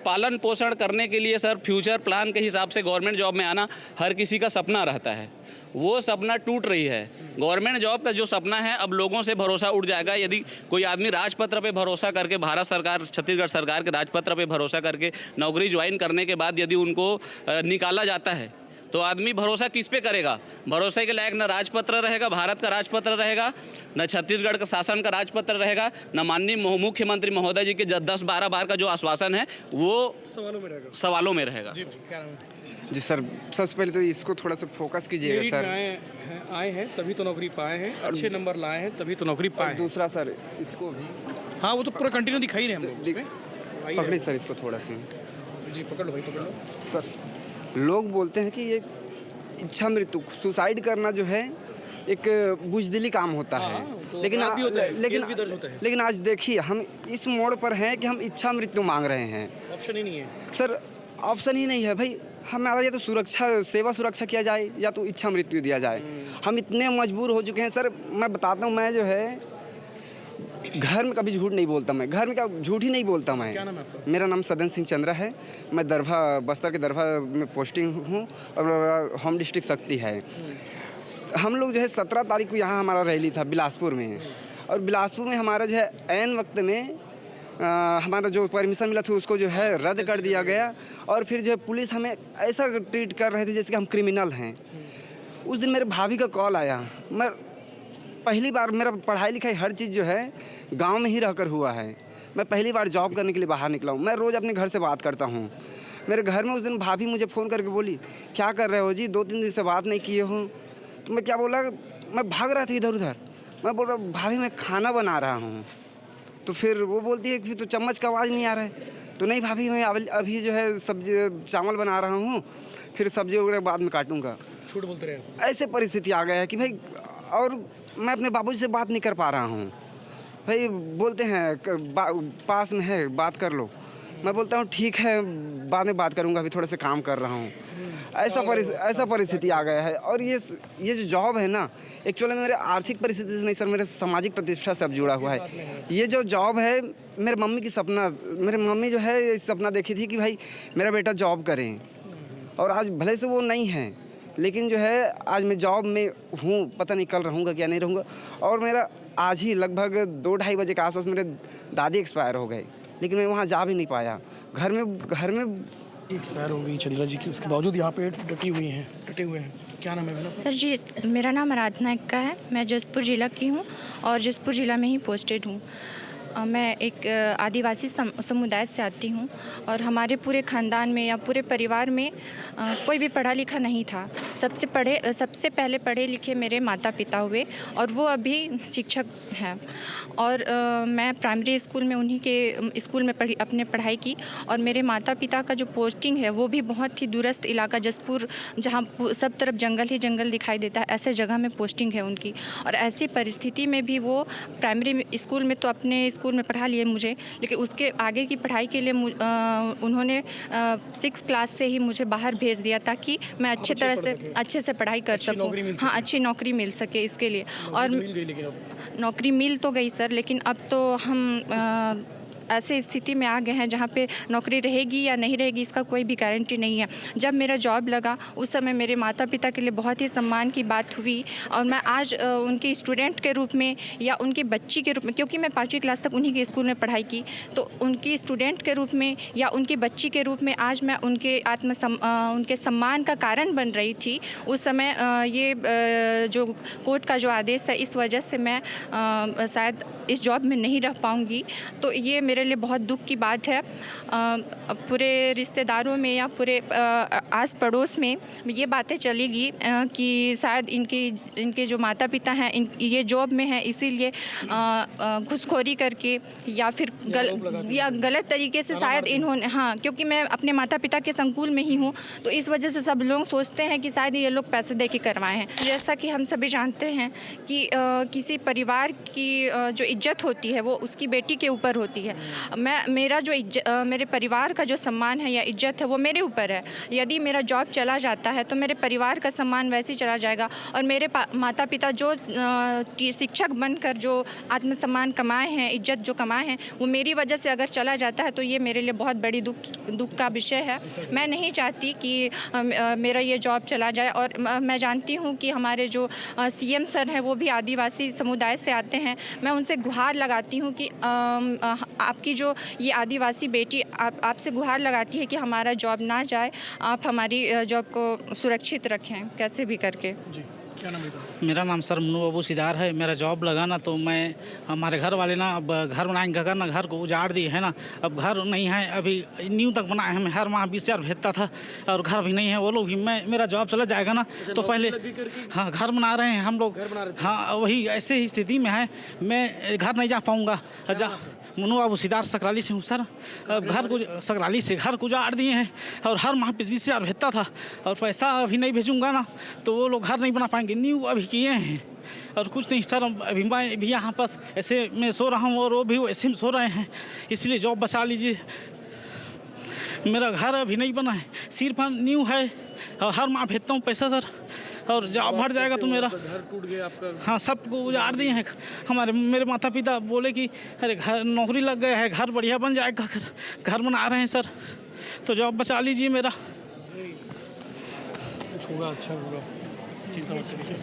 पालन पोषण करने के लिए सर फ्यूचर प्लान के हिसाब से गवर्नमेंट जॉब में आना हर किसी का सपना रहता है। वो सपना टूट रही है। गवर्नमेंट जॉब का जो सपना है अब लोगों से भरोसा उठ जाएगा। यदि कोई आदमी राजपत्र पे भरोसा करके, भारत सरकार छत्तीसगढ़ सरकार के राजपत्र पे भरोसा करके नौकरी ज्वाइन करने के बाद यदि उनको निकाला जाता है तो आदमी भरोसा किस पे करेगा? भरोसे के लायक न राजपत्र रहेगा, भारत का राजपत्र रहेगा, न छत्तीसगढ़ का शासन का राजपत्र रहेगा, न माननीय मुख्यमंत्री महोदय जी के 10-12 बार का जो आश्वासन है वो सवालों में रहेगा। जी सर, सबसे पहले तो इसको थोड़ा सा फोकस कीजिएगा सर। आए हैं तभी तो नौकरी पाए हैं, अच्छे नंबर लाए हैं तभी तो नौकरी पाए। दूसरा सर इसको भी, हाँ वो तो पूरा कंटिन्यू दिखाई रहे हम लोग। पकड़िए सर इसको थोड़ा सा। जी पकड़ लो भाई, पकड़ लो सर। लोग बोलते हैं कि ये इच्छा मृत्यु, सुसाइड करना जो है एक बुजदिली काम होता है, लेकिन आज देखिए हम इस मोड़ पर हैं कि हम इच्छा मृत्यु मांग रहे हैं। ऑप्शन ही नहीं है सर, ऑप्शन ही नहीं है भाई। हमारा या तो सेवा सुरक्षा किया जाए या तो इच्छा मृत्यु दिया जाए। हम इतने मजबूर हो चुके हैं सर। मैं बताता हूँ, मैं जो है घर में कभी झूठ नहीं बोलता। मैं घर में झूठ ही नहीं बोलता। मैं, क्या नाम है आपका? मेरा नाम सदन सिंह चंद्रा है। मैं दरभा, बस्तर के दरभा में पोस्टिंग हूँ और होम डिस्ट्रिक्ट शक्ति है। हम लोग जो है 17 तारीख को यहाँ हमारा रैली था बिलासपुर में, और बिलासपुर में हमारा जो है ऐन वक्त में हमारा जो परमिशन मिला था उसको जो है रद्द कर दिया गया, और फिर जो है पुलिस हमें ऐसा ट्रीट कर रहे थे जैसे कि हम क्रिमिनल हैं। उस दिन मेरे भाभी का कॉल आया। मैं पहली बार, मेरा पढ़ाई लिखाई हर चीज़ जो है गांव में ही रहकर हुआ है। मैं पहली बार जॉब करने के लिए बाहर निकला हूँ। मैं रोज़ अपने घर से बात करता हूँ। मेरे घर में उस दिन भाभी मुझे फ़ोन करके बोली, क्या कर रहे हो जी, 2-3 दिन से बात नहीं किए हो। तो मैं क्या बोला, मैं भाग रहा था इधर उधर। मैं बोल रहा भाभी मैं खाना बना रहा हूँ। तो फिर वो बोलती है कि तो चम्मच का आवाज़ नहीं आ रहा है। तो नहीं भाभी, मैं अभी जो है सब्जी चावल बना रहा हूँ, फिर सब्जी वगैरह बाद में काटूँगा। झूठ बोलते रहे। ऐसे परिस्थिति आ गया है कि भाई, और मैं अपने बाबूजी से बात नहीं कर पा रहा हूँ। भाई बोलते हैं पास में है, बात कर लो। मैं बोलता हूँ ठीक है, बाद में बात करूँगा, अभी थोड़ा सा काम कर रहा हूँ। ऐसा परिस्थिति आ गया है। और ये जो जॉब है ना, एक्चुअली मेरे आर्थिक परिस्थिति से नहीं सर, मेरे सामाजिक प्रतिष्ठा से अब जुड़ा हुआ है। ये जो जॉब है मेरे मम्मी की सपना, मेरे मम्मी जो है सपना देखी थी कि भाई मेरा बेटा जॉब करें, और आज भले से वो नहीं है, लेकिन जो है आज मैं जॉब में हूँ। पता नहीं कल रहूँगा क्या नहीं रहूँगा। और मेरा आज ही लगभग 2-2:30 बजे के आसपास मेरे दादी एक्सपायर हो गए, लेकिन मैं वहाँ जा भी नहीं पाया। घर में एक्सपायर हो गई चंद्रा जी की, उसके बावजूद यहाँ पे डटे हुए हैं। क्या नाम है मैडम? सर जी, मेरा नाम आराधना एक्का है। मैं जसपुर ज़िला की हूँ और जसपुर ज़िला में ही पोस्टेड हूँ। मैं एक आदिवासी समुदाय से आती हूँ, और हमारे पूरे ख़ानदान में या पूरे परिवार में कोई भी पढ़ा लिखा नहीं था। सबसे पहले पढ़े लिखे मेरे माता पिता हुए, और वो अभी शिक्षक हैं। और मैं प्राइमरी स्कूल में उन्हीं के स्कूल में अपने पढ़ाई की। और मेरे माता पिता का जो पोस्टिंग है वो भी बहुत ही दूरस्थ इलाका, जसपुर, जहाँ सब तरफ जंगल ही जंगल दिखाई देता है, ऐसे जगह में पोस्टिंग है उनकी। और ऐसी परिस्थिति में भी वो प्राइमरी स्कूल में तो अपने स्कूल में पढ़ा लिए मुझे, लेकिन उसके आगे की पढ़ाई के लिए उन्होंने 6 क्लास से ही मुझे बाहर भेज दिया, ताकि मैं अच्छे से पढ़ाई कर सकूं। हाँ, अच्छी नौकरी मिल सके इसके लिए। और नौकरी मिल तो गई सर, लेकिन अब तो हम ऐसे स्थिति में आ गए हैं जहाँ पे नौकरी रहेगी या नहीं रहेगी इसका कोई भी गारंटी नहीं है। जब मेरा जॉब लगा उस समय मेरे माता पिता के लिए बहुत ही सम्मान की बात हुई, और मैं आज उनके स्टूडेंट के रूप में या उनकी बच्ची के रूप में, क्योंकि मैं 5वीं क्लास तक उन्हीं के स्कूल में पढ़ाई की, तो उनकी स्टूडेंट के रूप में या उनकी बच्ची के रूप में आज मैं उनके उनके सम्मान का कारण बन रही थी। उस समय ये जो कोर्ट का जो आदेश है, इस वजह से मैं शायद इस जॉब में नहीं रह पाऊँगी। तो ये मेरे लिए बहुत दुख की बात है। पूरे रिश्तेदारों में या पूरे आस पड़ोस में ये बातें चलेगी कि शायद इनके जो माता पिता हैं ये जॉब में हैं, इसीलिए घूसखोरी करके या फिर गलत तरीके से शायद इन्होंने, हाँ, क्योंकि मैं अपने माता पिता के संकुल में ही हूँ, तो इस वजह से सब लोग सोचते हैं कि शायद ये लोग पैसे दे के करवाए हैं। जैसा कि हम सभी जानते हैं कि किसी परिवार की जो इज्जत होती है वो उसकी बेटी के ऊपर होती है। मेरे परिवार का जो सम्मान है या इज्जत है वो मेरे ऊपर है। यदि मेरा जॉब चला जाता है तो मेरे परिवार का सम्मान वैसे ही चला जाएगा, और मेरे माता पिता जो शिक्षक बनकर जो आत्मसम्मान कमाए हैं, इज्जत जो कमाए हैं, वो मेरी वजह से अगर चला जाता है तो ये मेरे लिए बहुत बड़ी दुख का विषय है। मैं नहीं चाहती कि मेरा ये जॉब चला जाए। और मैं जानती हूँ कि हमारे जो CM सर हैं वो भी आदिवासी समुदाय से आते हैं। मैं उनसे गुहार लगाती हूँ कि आपकी जो ये आदिवासी बेटी आपसे गुहार लगाती है कि हमारा जॉब ना जाए, आप हमारी जॉब को सुरक्षित रखें कैसे भी करके। जी, क्या नाम है? मेरा नाम सर मनु बाबू सिदार है। मेरा जॉब लगा ना तो मैं हमारे घर वाले ना अब घर बनाएंगे ना, घर को उजाड़ दिए है ना, अब घर नहीं है, अभी न्यू तक बनाए हैं। मैं हर माह 20,000 भेजता था और घर भी नहीं है। वो लोग भी मेरा जॉब चला जाएगा ना तो पहले हाँ घर बना रहे हैं हम लोग। हाँ वही ऐसे ही स्थिति में है, मैं घर नहीं जा पाऊँगा। मनु बाबू सिदार सकराली से हूँ सर। घर को सकराली से घर को उजाड़ दिए हैं और हर माह 20,000 भेजता था और पैसा अभी नहीं भेजूँगा ना तो वो लोग घर नहीं बना पाएंगे। न्यू अभी किए हैं और कुछ नहीं सर। अभी मैं भी यहाँ पास ऐसे मैं सो रहा हूँ और वो भी ऐसे में सो रहे हैं, इसलिए जॉब बचा लीजिए। मेरा घर अभी नहीं बना है, सिर्फ न्यू है और हर माह भेजता हूँ पैसा सर, और जॉब भर जाएगा तो मेरा घर टूट गया आपका? हाँ सबको उजाड़ दिए हैं। मेरे माता पिता बोले कि अरे घर नौकरी लग गया है, घर बढ़िया बन जाएगा, घर बना रहे हैं सर, तो जॉब बचा लीजिए मेरा। कुछ होगा, अच्छा होगा, चिंता मत करिए।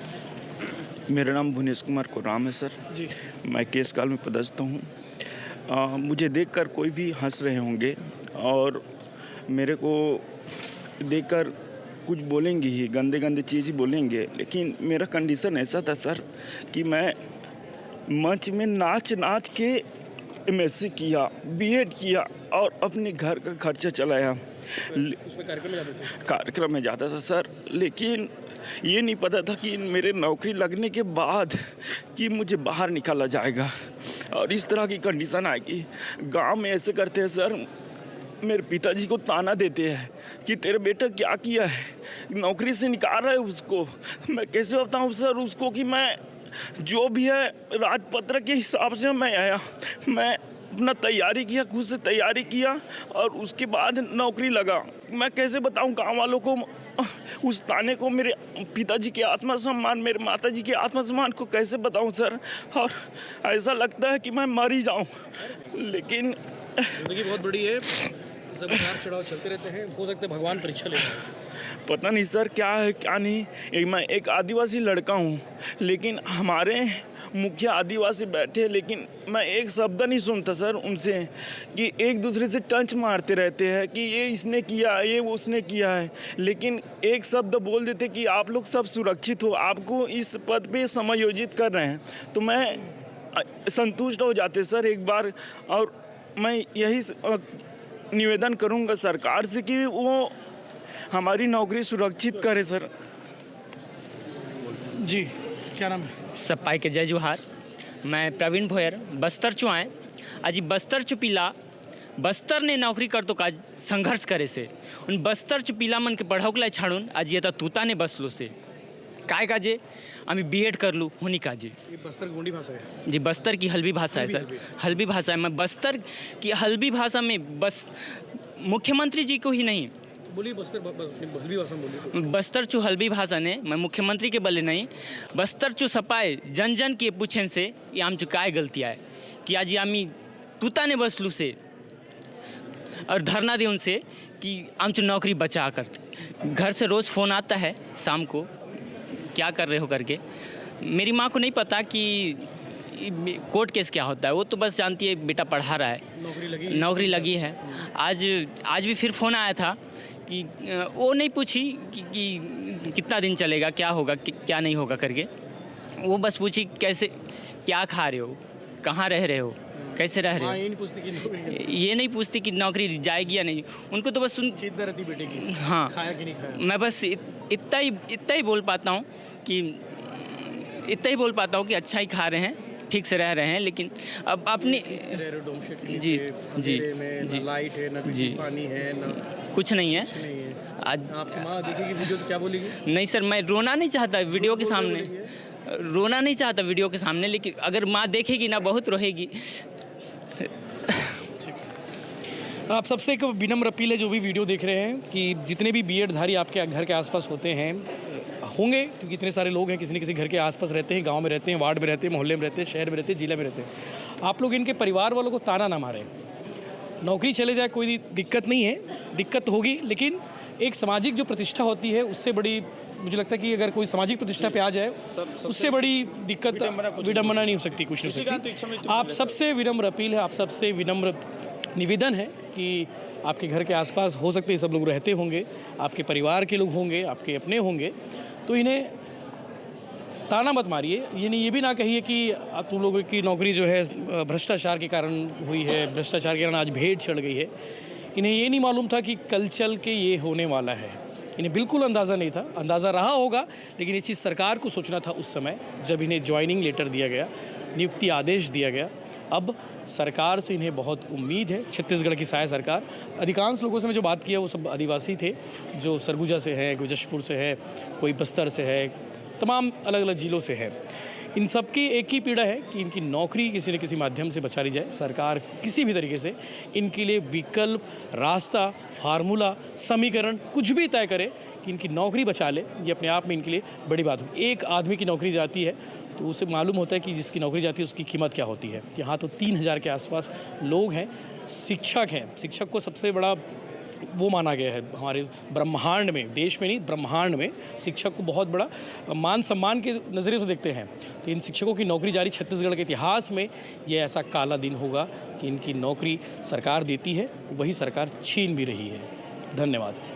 मेरा नाम भुवनेश कुमार कोराम है सर जी। मैं केसकाल में पदस्थ हूँ। मुझे देखकर कोई भी हंस रहे होंगे और मेरे को देखकर कुछ बोलेंगे ही, गंदे गंदे चीज़ ही बोलेंगे, लेकिन मेरा कंडीशन ऐसा था सर कि मैं मंच में नाच नाच के MSc किया, B.Ed किया और अपने घर का खर्चा चलाया। उसमें कार्यक्रम में जाते थे? कार्यक्रम में जाता था सर, लेकिन ये नहीं पता था कि मेरे नौकरी लगने के बाद कि मुझे बाहर निकाला जाएगा और इस तरह की कंडीशन आएगी। गांव में ऐसे करते हैं सर, मेरे पिताजी को ताना देते हैं कि तेरे बेटा क्या किया है, नौकरी से निकाल रहा है उसको। मैं कैसे बताऊं सर उसको कि मैं जो भी है राजपत्र के हिसाब से मैं आया, मैं अपना तैयारी किया, खुद से तैयारी किया और उसके बाद नौकरी लगा। मैं कैसे बताऊं गाँव वालों को उस ताने को, मेरे पिताजी के आत्मसम्मान, मेरे माताजी के आत्मसम्मान को कैसे बताऊं सर। और ऐसा लगता है कि मैं मर ही जाऊं, लेकिन जिंदगी बहुत बड़ी है, सब उतार चढ़ाव चलते रहते हैं, हो सकता है भगवान परीक्षा ले। पता नहीं सर क्या है क्या नहीं। मैं एक आदिवासी लड़का हूँ, लेकिन हमारे मुखिया आदिवासी बैठे, लेकिन मैं एक शब्द नहीं सुनता सर उनसे कि एक दूसरे से टंच मारते रहते हैं कि ये इसने किया, ये उसने किया है, लेकिन एक शब्द बोल देते कि आप लोग सब सुरक्षित हो, आपको इस पद पे समायोजित कर रहे हैं, तो मैं संतुष्ट हो जाते सर एक बार। और मैं यही निवेदन करूंगा सरकार से कि वो हमारी नौकरी सुरक्षित करे सर। जी, क्या नाम है? सब पाई के जय जोहार। मैं प्रवीण भोयर, बस्तर चो आए। आज बस्तर चो पीला बस्तर ने नौकरी कर तो काज संघर्ष करे से उन बस्तर चो पीला मन के पढ़ाओ के लिए छाड़ून आज ये तूता ने बसलो से काय काजे आमी B.Ed कर लूँ होनी काजे। ये बस्तर गोंडी भाषा है जी, बस्तर की हल्बी भाषा है सर, हल्बी भाषा है। मैं बस्तर की हल्बी भाषा में बस मुख्यमंत्री जी को ही नहीं बोलिए, बस्तर हल्बी भाषा बोलिए। बस्तर चू हल्बी भाषा ने मैं मुख्यमंत्री के बले नहीं, बस्तर चू सपाए जन जन के पूछन से ये आम चु काय गलती आए कि आज आमी तूता ने बसलू से और धरना दे उनसे कि आम चु नौकरी बचा कर। घर से रोज़ फ़ोन आता है शाम को, क्या कर रहे हो करके। मेरी माँ को नहीं पता कि कोर्ट केस क्या होता है, वो तो बस जानती है बेटा पढ़ा रहा है, नौकरी लगी है। आज भी फिर फ़ोन आया था कि वो नहीं पूछी कि कितना दिन चलेगा, क्या होगा, क्या नहीं होगा करके। वो बस पूछी कैसे, क्या खा रहे हो, कहाँ रह रहे हो, कैसे रह रहे हो। ये नहीं पूछती कि नौकरी जाएगी या नहीं, उनको तो बस चिंता रहती बेटे की, हाँ खाया कि नहीं खाया। मैं बस इतना ही बोल पाता हूँ कि अच्छा ही खा रहे हैं, ठीक से रह रहे हैं, लेकिन अब अपनी जी जी लाइट है ना, जी पानी है ना, कुछ नहीं है। आज आपकी माँ देखेगी वीडियो तो क्या बोलेगी? नहीं सर, मैं रोना नहीं चाहता वीडियो के सामने, रोना नहीं चाहता वीडियो के सामने, लेकिन अगर माँ देखेगी ना बहुत रोएगी। आप सबसे एक विनम्र अपील है जो भी वीडियो देख रहे हैं कि जितने भी B.Ed धारी आपके घर के आसपास होते हैं होंगे, क्योंकि इतने सारे लोग हैं, किसी न किसी घर के आसपास रहते हैं, गांव में रहते हैं, वार्ड में रहते हैं, मोहल्ले में रहते हैं, शहर में रहते हैं, जिले में रहते हैं, आप लोग इनके परिवार वालों को ताना ना मारें। नौकरी चले जाए कोई दिक्कत नहीं है, दिक्कत होगी, लेकिन एक सामाजिक जो प्रतिष्ठा होती है उससे बड़ी मुझे लगता है कि अगर कोई सामाजिक प्रतिष्ठा पे आ जाए उससे बड़ी दिक्कत विडम्बना नहीं हो सकती, कुछ नहीं हो सकती। आप सबसे विनम्र अपील है, आप सबसे विनम्र निवेदन है कि आपके घर के आसपास हो सकते हैं सब लोग रहते होंगे, आपके परिवार के लोग होंगे, आपके अपने होंगे, तो इन्हें ताना मत मारिए। ये भी ना कहिए कि तुम लोगों की नौकरी जो है भ्रष्टाचार के कारण हुई है, भ्रष्टाचार के कारण आज भेड़ चढ़ गई है। इन्हें ये नहीं मालूम था कि कल चल के ये होने वाला है, इन्हें बिल्कुल अंदाज़ा नहीं था। अंदाज़ा रहा होगा, लेकिन ये चीज़ सरकार को सोचना था उस समय जब इन्हें ज्वाइनिंग लेटर दिया गया, नियुक्ति आदेश दिया गया। अब सरकार से इन्हें बहुत उम्मीद है, छत्तीसगढ़ की सहायक सरकार। अधिकांश लोगों से मैं जो बात किया वो सब आदिवासी थे, जो सरगुजा से है, कोई जशपुर से है, कोई बस्तर से है, तमाम अलग अलग ज़िलों से है। इन सब की एक ही पीड़ा है कि इनकी नौकरी किसी न किसी माध्यम से बचा ली जाए। सरकार किसी भी तरीके से इनके लिए विकल्प, रास्ता, फार्मूला, समीकरण कुछ भी तय करे कि इनकी नौकरी बचा ले। ये अपने आप में इनके लिए बड़ी बात हो। एक आदमी की नौकरी जाती है तो उसे मालूम होता है कि जिसकी नौकरी जाती है उसकी कीमत क्या होती है। यहाँ तो 3000 के आसपास लोग हैं, शिक्षक हैं। शिक्षक को सबसे बड़ा वो माना गया है हमारे ब्रह्मांड में, देश में नहीं ब्रह्मांड में शिक्षक को बहुत बड़ा मान सम्मान के नज़रिए से देखते हैं। तो इन शिक्षकों की नौकरी जारी छत्तीसगढ़ के इतिहास में ये ऐसा काला दिन होगा कि इनकी नौकरी सरकार देती है, वही सरकार छीन भी रही है। धन्यवाद।